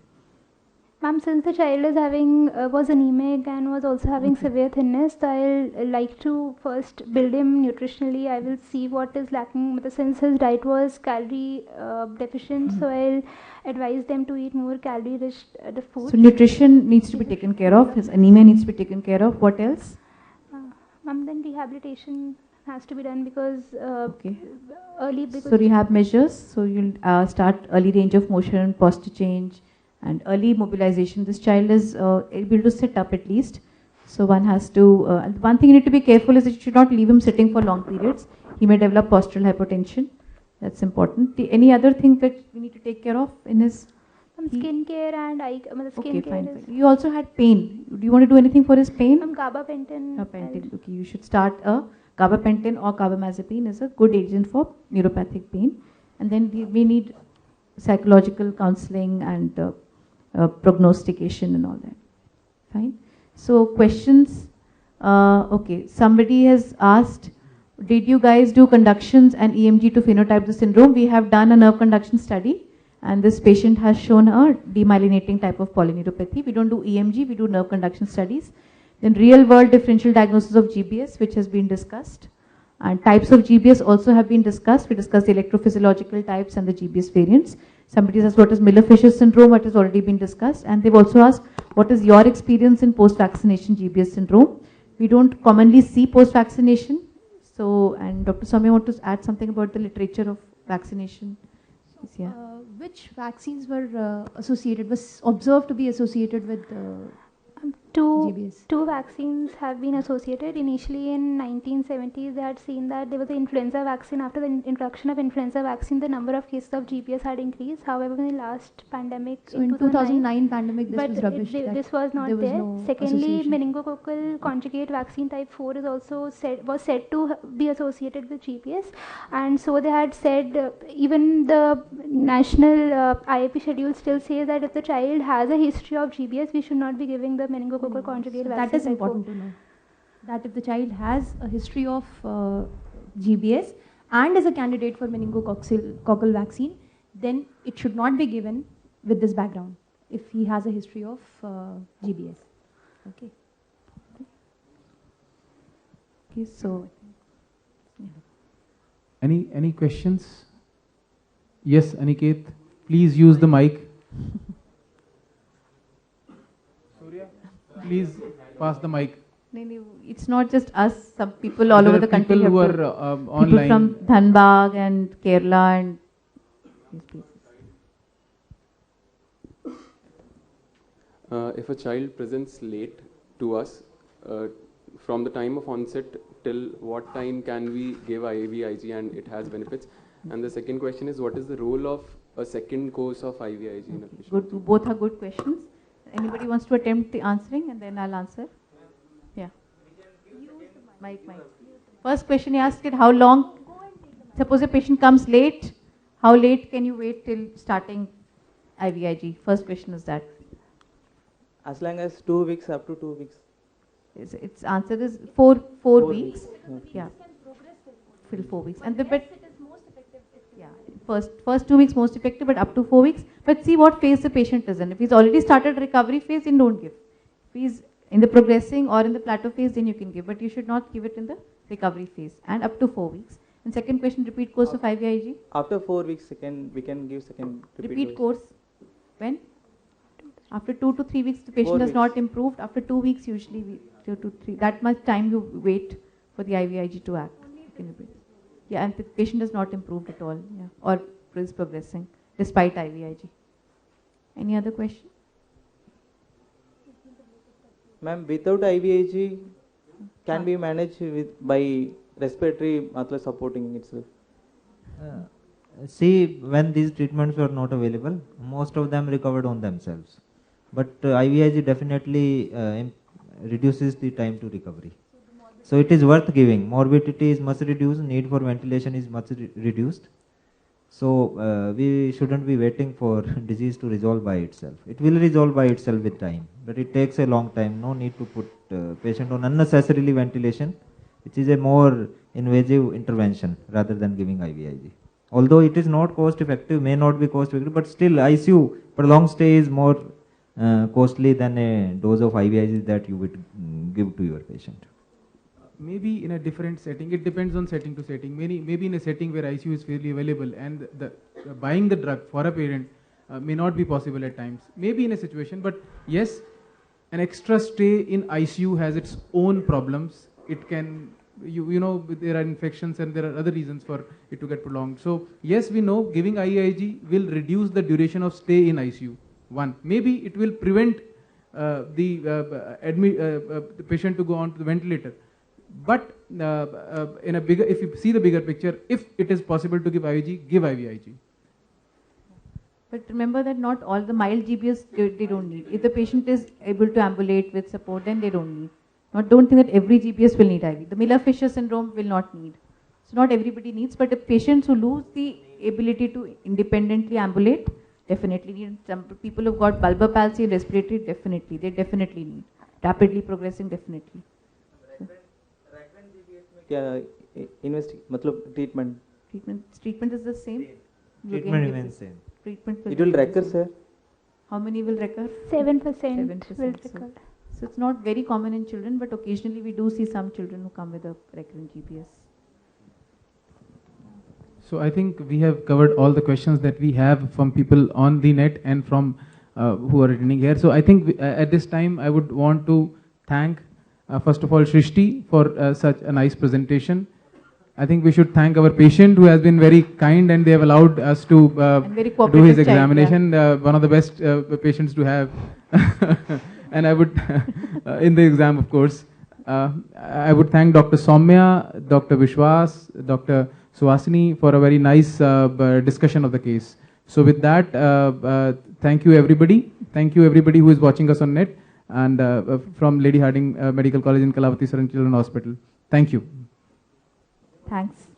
Ma'am, since the child is having was anemic and was also having severe thinness, so I'll like to first build him nutritionally. I will see what is lacking. But since his diet was calorie deficient, so I'll advise them to eat more calorie-rich the food. So nutrition needs to be taken care of. His anemia needs to be taken care of. What else? Ma'am, then rehabilitation has to be done because early. Because So rehab measures. So you'll start early range of motion, posture change, and early mobilization. This child is able to sit up at least. So one has to, one thing you need to be careful is that you should not leave him sitting for long periods. He may develop postural hypotension. That's important. Any other thing that we need to take care of in his? Skin care and eye. Skin care. Fine. You also had pain. Do you want to do anything for his pain? Gabapentin. Gabapentin. Okay, you should start a gabapentin or carbamazepine is a good agent for neuropathic pain. And then we need psychological counseling and prognostication and all that. Fine. So questions. Okay, somebody has asked, did you guys do conductions and EMG to phenotype the syndrome? We have done a nerve conduction study, and this patient has shown a demyelinating type of polyneuropathy. We don't do EMG, we do nerve conduction studies. Then real world differential diagnosis of GBS, which has been discussed. And types of GBS also have been discussed. We discussed the electrophysiological types and the GBS variants. Somebody asked what is Miller-Fisher syndrome, what has already been discussed. And they've also asked what is your experience in post-vaccination GBS syndrome. We don't commonly see post-vaccination. So, and Dr. Swami, want to add something about the literature of vaccination? Yeah. Which vaccines were associated, was observed to be associated with GBS? Two vaccines have been associated. Initially in 1970s, they had seen that there was an influenza vaccine. After the introduction of influenza vaccine, the number of cases of GBS had increased. However, in the last pandemic, so in 2009 pandemic, this was rubbish. This was not there. No Secondly, meningococcal conjugate vaccine type 4 is also said to be associated with GBS, and so they had said even the national IAP schedule still says that if the child has a history of GBS, we should not be giving the meningococcal conjugate vaccine. That is important to know. That if the child has a history of GBS and is a candidate for meningococcal vaccine, then it should not be given with this background if he has a history of GBS. Okay. Okay, so any questions? Yes, Aniket, please use the mic. Please pass the mic. It's not just us. Some people all over the country. People who are online. People from Dhanbad and Kerala and these places. If a child presents late to us, from the time of onset till what time can we give IVIG and it has benefits? And the second question is, what is the role of a second course of IVIG in a patient? Good. Both are good questions. Anybody wants to attempt the answering, and then I'll answer. Yeah. Mic. First question he asked it, how long, suppose a patient comes late, how late can you wait till starting IVIG? First question is that. As long as 2 weeks, up to 2 weeks. Its answer is four weeks. Yeah. Till 4 weeks. And the bit. First 2 weeks most effective, but up to 4 weeks. But see what phase the patient is in. If he's already started recovery phase, then don't give. If he's in the progressing or in the plateau phase, then you can give. But you should not give it in the recovery phase. And up to 4 weeks. And second question, repeat course of IVIG. After 4 weeks, we can give second repeat course. When? After 2 to 3 weeks, the patient has not improved. After 2 weeks, usually 2 to 3. That much time you wait for the IVIG to act. You can repeat. Yeah, and the patient has not improved at all, yeah, or is progressing despite IVIG. Any other question? Ma'am, without IVIG, can we manage by respiratory supporting itself? See, when these treatments were not available, most of them recovered on themselves. But IVIG definitely reduces the time to recovery. So it is worth giving. Morbidity is much reduced, need for ventilation is much reduced. So we shouldn't be waiting for disease to resolve by itself. It will resolve by itself with time, but it takes a long time. No need to put patient on unnecessarily ventilation which is a more invasive intervention rather than giving IVIG. Although it is not cost effective, may not be cost effective, but still ICU prolonged stay is more costly than a dose of IVIG that you would give to your patient. Maybe in a different setting, it depends on setting to setting. Maybe in a setting where ICU is fairly available and buying the drug for a parent may not be possible at times. Maybe in a situation, but yes, an extra stay in ICU has its own problems. It can, you know, there are infections and there are other reasons for it to get prolonged. So yes, we know giving IVIG will reduce the duration of stay in ICU. One, maybe it will prevent the patient to go on to the ventilator. But in a bigger, if you see the bigger picture, if it is possible to give IVIG, give IVIG. But remember that not all the mild GBS they don't need. If the patient is able to ambulate with support, then they don't need. Don't think that every GBS will need IV. The Miller-Fisher syndrome will not need. So not everybody needs, but the patients who lose the ability to independently ambulate definitely need. Some people who've got bulbar palsy, respiratory, definitely, they definitely need. Rapidly progressing, definitely. Yeah, treatment. Treatment is the same. Treatment remains same. Treatment it will recur, sir. How many will recur? 7% 7% will recur. So it's not very common in children, but occasionally we do see some children who come with a recurrent GBS. So I think we have covered all the questions that we have from people on the net and from who are attending here. So I think at this time I would want to thank first of all Shrishti for such a nice presentation. I think we should thank our patient who has been very kind and they have allowed us to do his examination. One of the best patients to have. And I would, in the exam of course, I would thank Dr. Soumya, Dr. Vishwas, Dr. Suhasini for a very nice discussion of the case. So with that, thank you everybody. Thank you everybody who is watching us on net and from Lady Hardinge Medical College in Kalawati Children's Hospital. Thank you. Thanks.